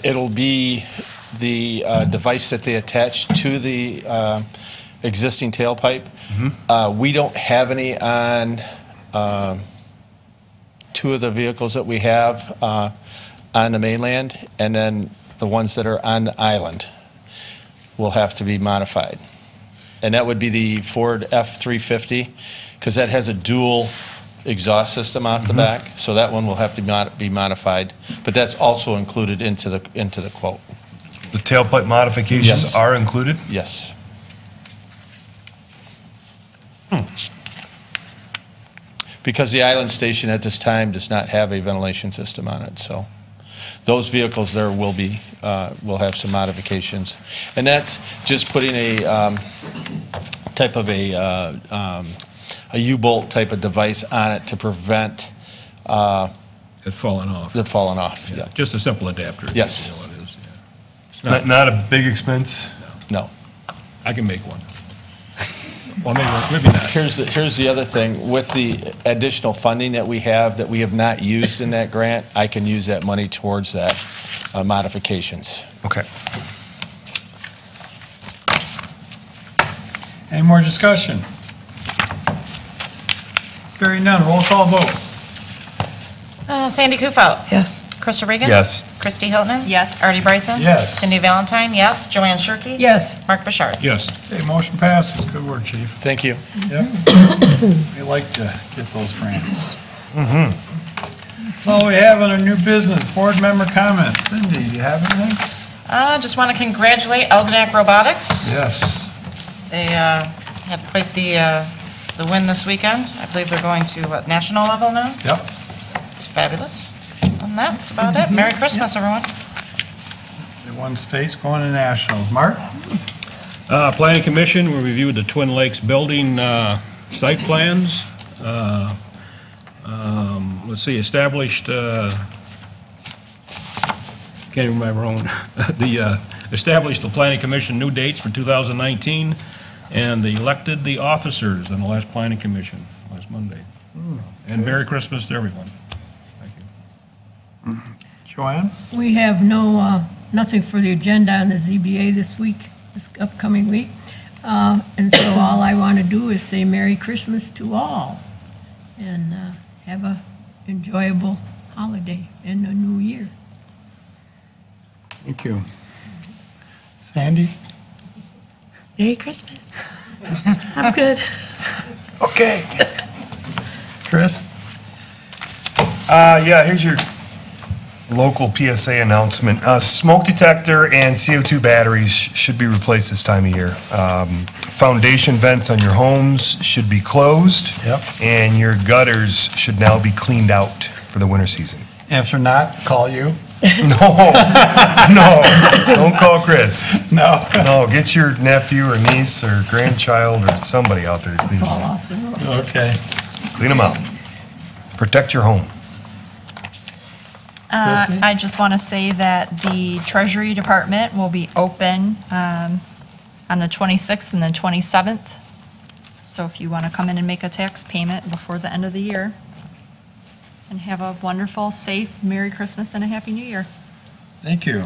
Speaker 12: It'll be the device that they attach to the existing tailpipe. We don't have any on two of the vehicles that we have on the mainland, and then the ones that are on the island will have to be modified. And that would be the Ford F-350, because that has a dual exhaust system out the back, so that one will have to be modified. But that's also included into the quote.
Speaker 4: The tailpipe modifications
Speaker 12: Yes.
Speaker 4: are included?
Speaker 12: Yes. Because the island station at this time does not have a ventilation system on it, so those vehicles there will have some modifications. And that's just putting a type of a U-bolt type of device on it to prevent
Speaker 9: It falling off.
Speaker 12: it falling off. Yeah.
Speaker 9: Just a simple adapter.
Speaker 12: Yes.
Speaker 9: You know, it is, yeah. It's not-
Speaker 4: Not a big expense?
Speaker 12: No.
Speaker 9: I can make one. Well, maybe not.
Speaker 12: Here's the other thing. With the additional funding that we have not used in that grant, I can use that money towards that modifications.
Speaker 4: Okay.
Speaker 1: Any more discussion? Hearing none, roll call vote.
Speaker 3: Sandy Kufal?
Speaker 2: Yes.
Speaker 3: Krista Regan?
Speaker 4: Yes.
Speaker 3: Christy Hilton?
Speaker 11: Yes.
Speaker 3: Artie Bryson?
Speaker 1: Yes.
Speaker 3: Cindy Valentine, yes. Joanne Shirkey?
Speaker 2: Yes.
Speaker 3: Mark Bouchard?
Speaker 9: Yes.
Speaker 1: Okay, motion passes. Good work, chief.
Speaker 12: Thank you.
Speaker 1: Yep. We like to get those grants. That's all we have under new business. Board member comments. Cindy, do you have anything?
Speaker 3: Just want to congratulate Algonac Robotics.
Speaker 1: Yes.
Speaker 3: They had quite the win this weekend. I believe they're going to, national level now?
Speaker 1: Yep.
Speaker 3: It's fabulous. And that's about it. Merry Christmas, everyone.
Speaker 1: The one state's going to nationals. Mark?
Speaker 9: Planning Commission, we reviewed the Twin Lakes building site plans. Let's see, established, can't remember my own, established the Planning Commission new dates for 2019, and they elected the officers on the last Planning Commission, last Monday. And Merry Christmas to everyone. Thank you.
Speaker 1: Joanne?
Speaker 2: We have nothing for the agenda on the ZBA this upcoming week. And so all I want to do is say Merry Christmas to all and have a enjoyable holiday and a new year.
Speaker 1: Thank you. Sandy?
Speaker 2: Merry Christmas. I'm good.
Speaker 1: Okay. Chris?
Speaker 4: Yeah, here's your local PSA announcement. Smoke detector and CO2 batteries should be replaced this time of year. Foundation vents on your homes should be closed.
Speaker 1: Yep.
Speaker 4: And your gutters should now be cleaned out for the winter season.
Speaker 1: If they're not, call you.
Speaker 4: No, no, don't call Chris.
Speaker 1: No.
Speaker 4: No, get your nephew or niece or grandchild or somebody out there to clean them.
Speaker 1: Okay.
Speaker 4: Clean them out. Protect your home.
Speaker 1: Chrissy?
Speaker 2: I just want to say that the Treasury Department will be open on the 26th and the 27th. So if you want to come in and make a tax payment before the end of the year, and have a wonderful, safe, Merry Christmas and a Happy New Year.
Speaker 1: Thank you.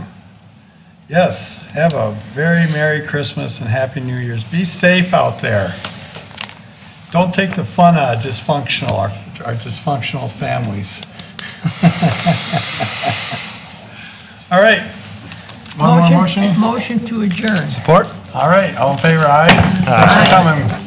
Speaker 1: Yes, have a very Merry Christmas and Happy New Year's. Be safe out there. Don't take the fun out of dysfunctional, our dysfunctional families. All right. One more motion?
Speaker 2: Motion to adjourn.
Speaker 4: Support?
Speaker 1: All right, all in favor, ayes? Thanks for coming.